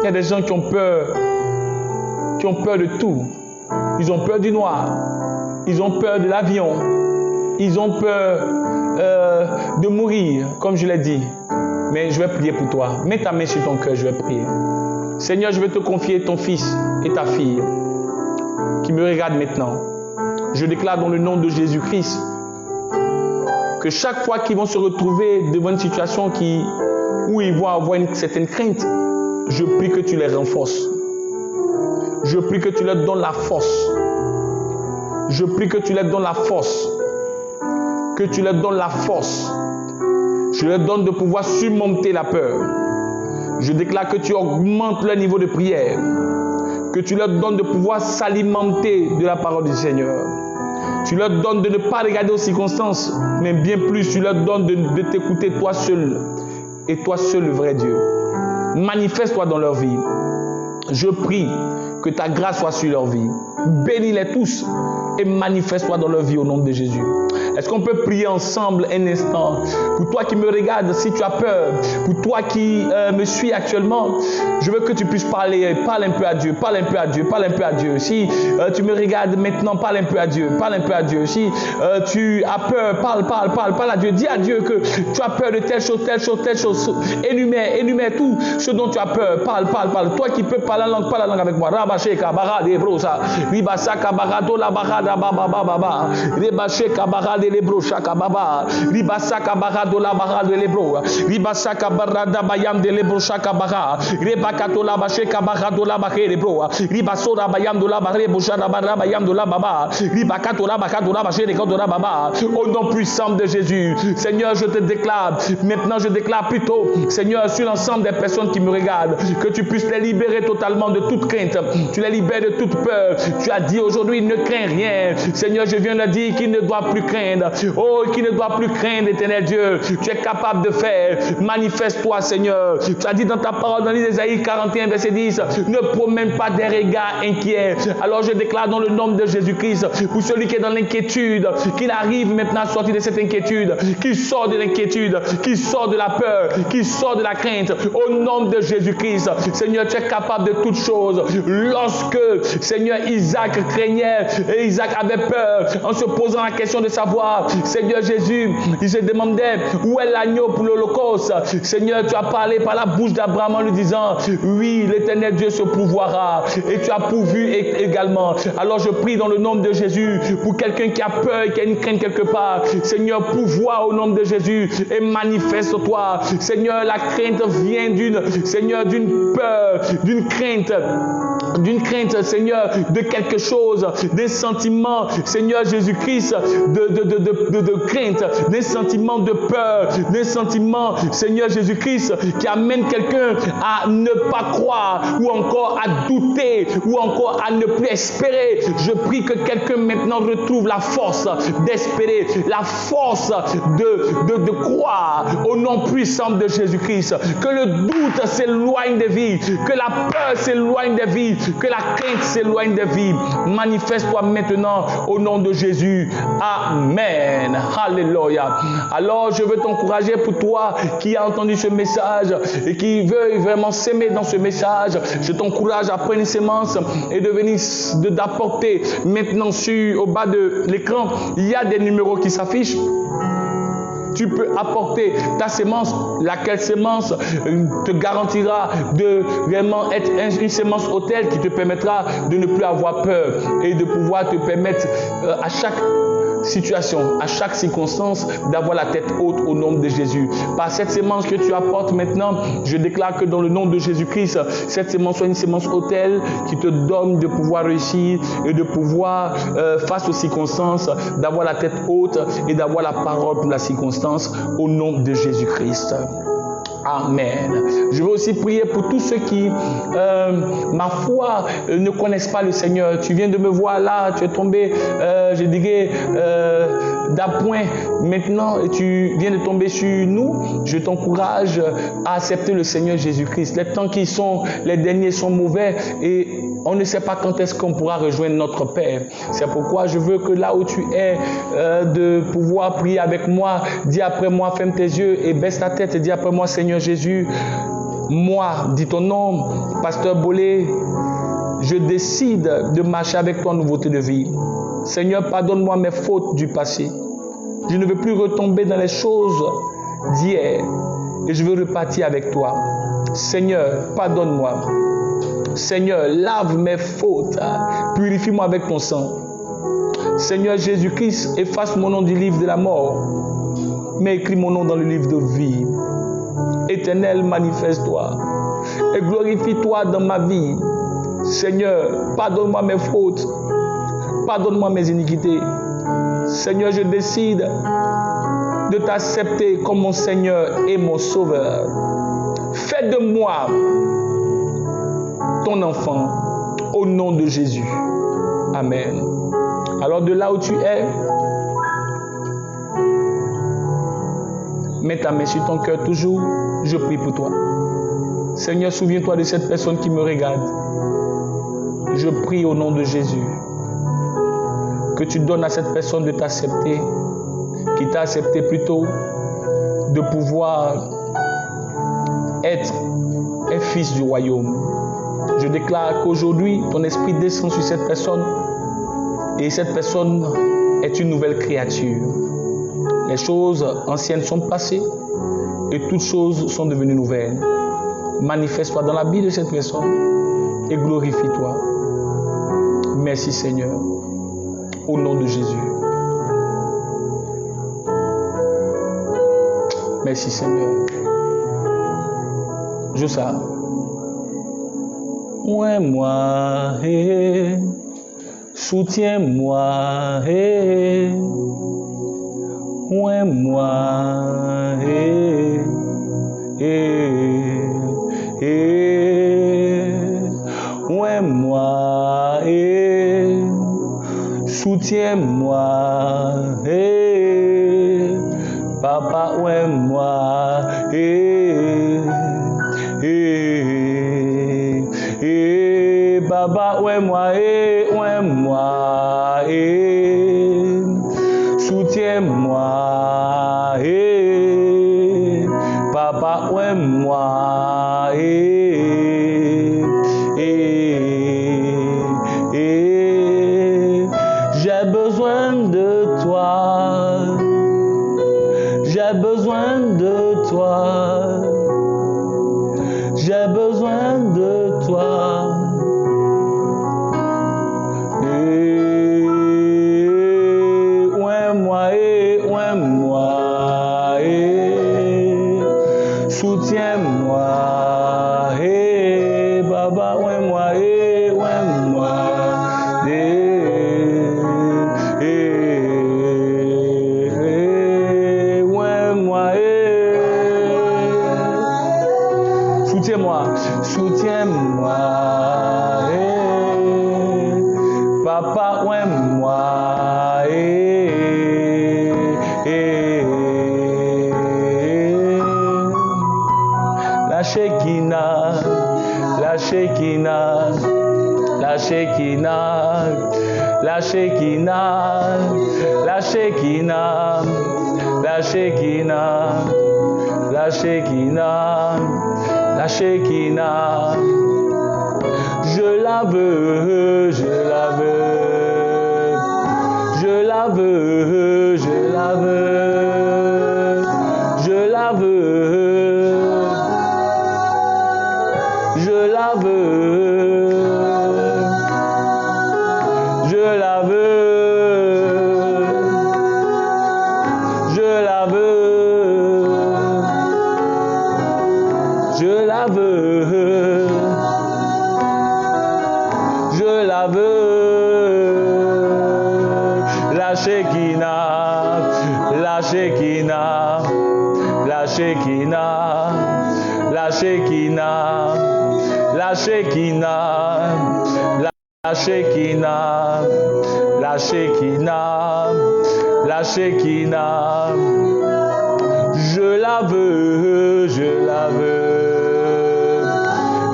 Il y a des gens qui ont peur de tout. Ils ont peur du noir. Ils ont peur de l'avion. ils ont peur de mourir, comme je l'ai dit. Mais je vais prier pour toi. Mets ta main sur ton cœur, je vais prier. Seigneur, je vais te confier ton fils et ta fille qui me regardent maintenant. Je déclare dans le nom de Jésus-Christ que chaque fois qu'ils vont se retrouver devant une situation où ils vont avoir une certaine crainte, je prie que tu les renforces. Je prie que tu leur donnes la force. Je prie que tu leur donnes la force. Que tu leur donnes la force. Je leur donne de pouvoir surmonter la peur. Je déclare que tu augmentes leur niveau de prière. Que tu leur donnes de pouvoir s'alimenter de la parole du Seigneur. Tu leur donnes de ne pas regarder aux circonstances, mais bien plus, tu leur donnes de t'écouter toi seul. Et toi seul, le vrai Dieu. Manifeste-toi dans leur vie. Je prie que ta grâce soit sur leur vie. Bénis-les tous et manifeste-toi dans leur vie au nom de Jésus. Est-ce qu'on peut prier ensemble un instant? Pour toi qui me regardes, si tu as peur, pour toi qui me suis actuellement, je veux que tu puisses parler. Parle un peu à Dieu, parle un peu à Dieu, parle un peu à Dieu. Si tu me regardes maintenant, parle un peu à Dieu, parle un peu à Dieu. Si tu as peur, parle à Dieu. Dis à Dieu que tu as peur de telle chose, telle chose, telle chose. Énumère tout ce dont tu as peur. Parle. Toi qui peux parler la langue avec moi. Rabaché kabara de brosa. Ribasa kabara do la barada baba. Rebaché kabara de lebro shaka baba. Ribasa kabara do la barada de lebro. Ribasa kabara da bayam de lebro shaka baba. Rebakato la baché kabara do la barre lebro. Ribaso da bayam do la barre boucha da barra bayam do la baba. Ribakato la bakato la baché de do la baba. Au nom puissant de Jésus, Seigneur, je te déclare. Maintenant, je déclare plutôt, Seigneur, sur l'ensemble des personnes qui me regardent, que tu puisses les libérer totalement de toute crainte. Tu les libères de toute peur. Tu as dit aujourd'hui, ne crains rien. Seigneur, je viens de dire qu'il ne doit plus craindre. Oh, qu'il ne doit plus craindre, éternel Dieu. Tu es capable de faire. Manifeste-toi, Seigneur. Tu as dit dans ta parole, dans l'Ésaïe 41, verset 10, ne promène pas des regards inquiets. Alors je déclare dans le nom de Jésus-Christ, pour celui qui est dans l'inquiétude, qu'il arrive maintenant à sortir de cette inquiétude, qu'il sort de l'inquiétude, qu'il sort de la peur, qu'il sort de la crainte. Au nom de Jésus-Christ, Seigneur, tu es capable de toutes choses. Lorsque, Seigneur, Isaac craignait et Isaac avait peur en se posant la question de savoir, Seigneur Jésus, il se demandait où est l'agneau pour l'Holocauste. Seigneur, tu as parlé par la bouche d'Abraham en lui disant, oui, l'Éternel Dieu se pourvoira. Et tu as pourvu également. Alors je prie dans le nom de Jésus pour quelqu'un qui a peur, qui a une crainte quelque part. Seigneur, pourvois au nom de Jésus et manifeste-toi. Seigneur, la crainte vient d'une peur, d'une crainte, Seigneur, de quelque chose, des sentiments, Seigneur Jésus-Christ, de crainte, des sentiments de peur, des sentiments, Seigneur Jésus-Christ, qui amènent quelqu'un à ne pas croire, ou encore à douter, ou encore à ne plus espérer. Je prie que quelqu'un maintenant retrouve la force d'espérer, la force de croire au nom puissant de Jésus-Christ. Que le doute s'éloigne des vies, que la peur s'éloigne des vies, que la crainte s'éloigne des vies. Manifeste-toi maintenant au nom de Jésus. Amen. Alléluia. Alors je veux t'encourager pour toi qui as entendu ce message et qui veut vraiment s'aimer dans ce message. Je t'encourage à prendre une sémence et d'apporter maintenant au bas de l'écran, il y a des numéros qui s'affichent. Tu peux apporter ta sémence, laquelle sémence te garantira de vraiment être une sémence autel qui te permettra de ne plus avoir peur et de pouvoir te permettre à chaque situation, à chaque circonstance, d'avoir la tête haute au nom de Jésus. Par cette sémence que tu apportes maintenant, je déclare que dans le nom de Jésus-Christ, cette sémence soit une sémence autel qui te donne de pouvoir réussir et de pouvoir, face aux circonstances, d'avoir la tête haute et d'avoir la parole pour la circonstance au nom de Jésus-Christ. Amen. Je veux aussi prier pour tous ceux qui, ma foi, ne connaissent pas le Seigneur. Tu viens de me voir là, tu es tombé, je dirais, d'appoint maintenant et tu viens de tomber sur nous. Je t'encourage à accepter le Seigneur Jésus-Christ. Les temps qui sont, les derniers sont mauvais et on ne sait pas quand est-ce qu'on pourra rejoindre notre Père. C'est pourquoi je veux que là où tu es, de pouvoir prier avec moi. Dis après moi, ferme tes yeux et baisse ta tête et dis après moi, Seigneur Jésus, moi, dis ton nom, Pasteur Bolé, je décide de marcher avec toi en nouveauté de vie. Seigneur, pardonne-moi mes fautes du passé. Je ne veux plus retomber dans les choses d'hier et je veux repartir avec toi. Seigneur, pardonne-moi. Seigneur, lave mes fautes. Purifie-moi avec ton sang. Seigneur Jésus-Christ, efface mon nom du livre de la mort, mais écris mon nom dans le livre de vie. Éternel, manifeste-toi et glorifie-toi dans ma vie. Seigneur, pardonne-moi mes fautes. Pardonne-moi mes iniquités. Seigneur, je décide de t'accepter comme mon Seigneur et mon Sauveur. Fais de moi ton enfant au nom de Jésus. Amen. Alors de là où tu es, mets ta main sur ton cœur toujours. Je prie pour toi. Seigneur, souviens-toi de cette personne qui me regarde. Je prie au nom de Jésus que tu donnes à cette personne de t'accepter, qui t'a accepté plutôt, de pouvoir être un fils du royaume. Je déclare qu'aujourd'hui, ton esprit descend sur cette personne et cette personne est une nouvelle créature. Les choses anciennes sont passées et toutes choses sont devenues nouvelles. Manifeste-toi dans la vie de cette personne et glorifie-toi. Merci Seigneur, au nom de Jésus. Merci Seigneur. Je sais. Ouais, moi, soutiens-moi, ouais, moi, ouais, moi, soutiens-moi, papa, ouais, moi, Baba, ouais, moi, soutiens-moi, papa, ouais, moi, j'ai besoin de toi, j'ai besoin de toi, j'ai besoin de toi. Soutiens-moi, Baba, ouais, moi, soutiens-moi, soutiens-moi, Papa, ouais, moi, la Shekinah, la Shekinah, la Shekinah, la Shekinah, la Shekinah, la Shekinah, la Shekinah, la Shekinah. Je la veux, je la veux, je la veux, je la veux, je la veux, je la veux, je la veux, je la veux, je la veux, je la veux, la Shekinah, la Shekinah, la Shekinah, la Shekinah, la Shekinah, la Shekinah, la Shekinah, la Shekinah, je la veux, je la veux,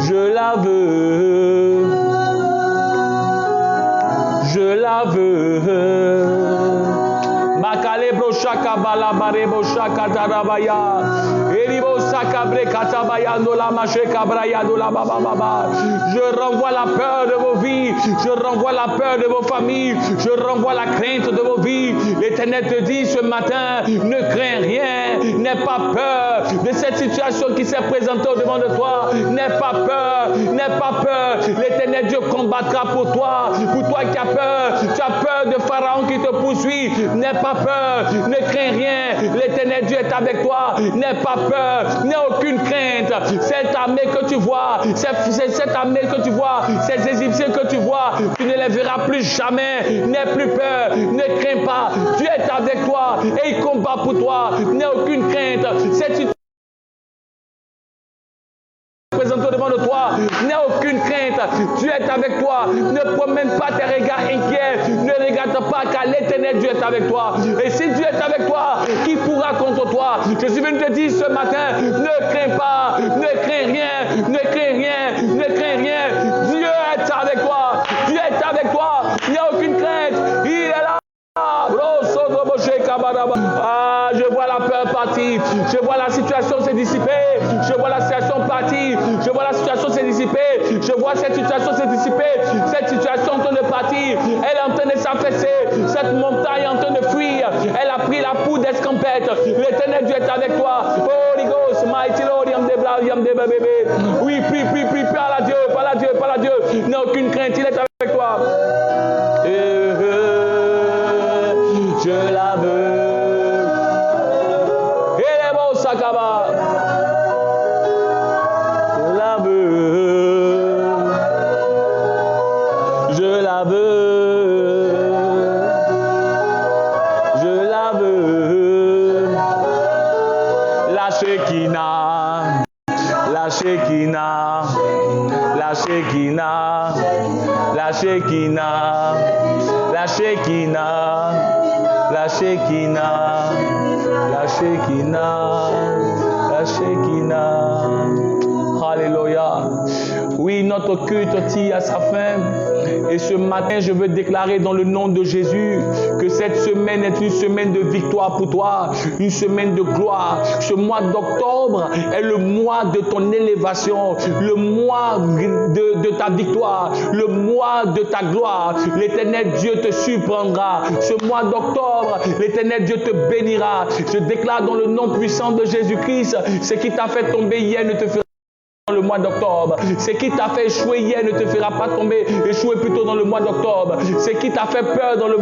je la veux, je la veux. Makale broshaka balabare boshaka tarabaya. Eribo sakabre katabaya no la macheka braya no la baba baba. Je renvoie la peur de vos vies Je renvoie la peur de vos familles. Je renvoie la crainte de vos vies. L'Éternel te dit ce matin, ne crains rien. N'aie pas peur de cette situation qui s'est présentée au-devant de toi. N'aie pas peur. N'aie pas peur. L'Éternel Dieu combattra pour toi. Pour toi qui as peur. Tu as peur de Pharaon qui te poursuit. N'aie pas peur. Ne crains rien. L'Éternel Dieu est avec toi. N'aie pas peur. N'aie aucune crainte. Cette armée que tu vois, cette armée que tu vois, ces Égyptiens que tu vois, tu ne les verras plus jamais. N'aie plus peur. Ne crains pas. Dieu est avec toi et il combat pour toi. N'aie aucune crainte. Cette situation présentée devant de toi, n'aie aucune crainte. Dieu est avec toi. Ne promène pas tes regards inquiets. Ne regarde pas car l'Éternel Dieu est avec toi. Et si Dieu est avec toi, qui pourra contre toi? Je suis venu te dire ce matin, ne crains pas, ne crains rien, ne crains rien, ne crains rien. Dieu est avec toi. Dieu est avec toi. Il n'y a aucune crainte. Il est là. Ah, je vois la peur partir. Je vois la situation se dissiper. Je vois la situation partir. Je vois la situation se dissiper. Je vois cette situation se dissiper. Cette situation en train de partir. Elle est en train de s'affaisser. Cette montagne est en train de fuir. Elle a pris la poudre d'escampette. L'Éternel Dieu est avec toi. Holy Ghost, mighty Lord, oui, prie, parle à Dieu, parle à Dieu, parle à Dieu. N'aie aucune crainte, il est avec toi. Je la veux. Et les mots Sakaba. Je la veux. Je la veux. Je la veux. La Shekinah. La Shekinah. La Shekinah. La Shekinah. La Shekinah. La Shekinah, la Shekinah, la Shekinah. Alléluia. Oui, notre culte tire à sa fin. Et ce matin, je veux déclarer dans le nom de Jésus que cette semaine est une semaine de victoire pour toi, une semaine de gloire. Ce mois d'octobre est le mois de ton élévation, le mois de ta victoire, le mois de ta gloire. L'Éternel Dieu te surprendra. Ce mois d'octobre, l'Éternel Dieu te bénira. Je déclare dans le nom puissant de Jésus-Christ, ce qui t'a fait tomber hier ne te fera dans le mois d'octobre. Ce qui t'a fait échouer hier ne te fera pas tomber, échouer plutôt dans le mois d'octobre. Ce qui t'a fait peur dans les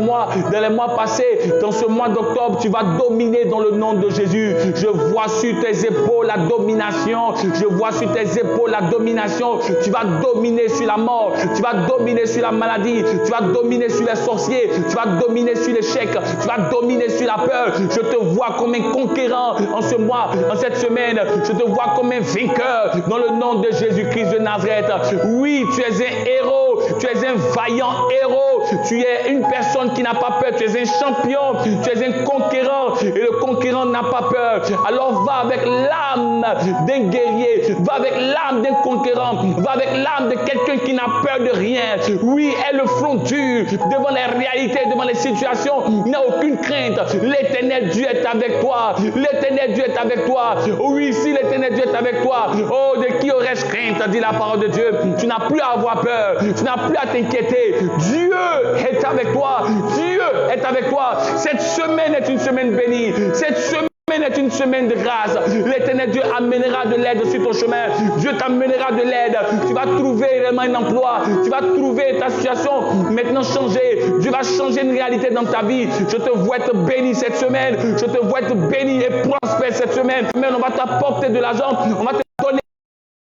mois passés, dans ce mois d'octobre, tu vas dominer dans le nom de Jésus. Je vois sur tes épaules la domination. Je vois sur tes épaules la domination. Tu vas dominer sur la mort. Tu vas dominer sur la maladie. Tu vas dominer sur les sorciers. Tu vas dominer sur l'échec. Tu vas dominer sur la peur. Je te vois comme un conquérant en ce mois, en cette semaine. Je te vois comme un vainqueur dans le nom de Jésus-Christ de Nazareth. Oui, tu es un héros, tu es un vaillant héros, tu es une personne qui n'a pas peur, tu es un champion, tu es un conquérant et le conquérant n'a pas peur. Alors va avec l'âme d'un guerrier, va avec l'âme d'un conquérant, va avec l'âme de quelqu'un qui n'a peur de rien. Oui, aie le front dur devant les réalités, devant les situations, n'a aucune crainte. L'Éternel Dieu est avec toi, l'Éternel Dieu est avec toi. Oui, si l'Éternel Dieu est avec toi, oh, de qui aurais-je crainte, dit la parole de Dieu. Tu n'as plus à avoir peur, tu n'as plus à t'inquiéter. Dieu est avec toi, Dieu est avec toi. Cette semaine est une semaine bénie, cette semaine est une semaine de grâce. L'Éternel Dieu amènera de l'aide sur ton chemin. Dieu t'amènera de l'aide. Tu vas trouver réellement un emploi. Tu vas trouver ta situation maintenant changer. Dieu va changer une réalité dans ta vie. Je te vois être béni cette semaine. Je te vois être béni et prospère cette semaine. Mais on va t'apporter de l'argent. On va te donner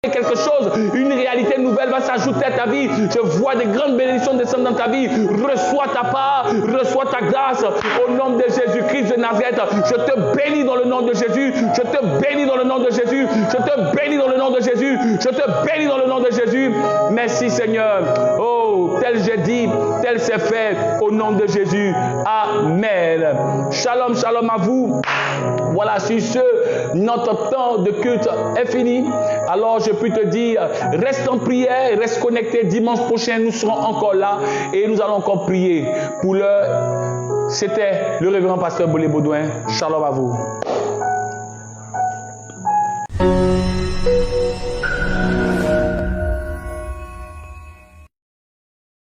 quelque chose, une réalité nouvelle va s'ajouter à ta vie. Je vois des grandes bénédictions descendre dans ta vie. Reçois ta part, reçois ta grâce au nom de Jésus-Christ de Nazareth. Je te bénis dans le nom de Jésus. Je te bénis dans le nom de Jésus. Je te bénis dans le nom de Jésus. Je te bénis dans le nom de Jésus. Merci Seigneur. Oh, tel j'ai dit, tel c'est fait au nom de Jésus. Amen. Shalom, shalom à vous. Voilà, sur ce, notre temps de culte est fini. Alors je peux te dire, reste en prière, reste connecté. Dimanche prochain, nous serons encore là et nous allons encore prier. Pour l'heure, c'était le révérend pasteur Bolé Baudouin. Shalom à vous.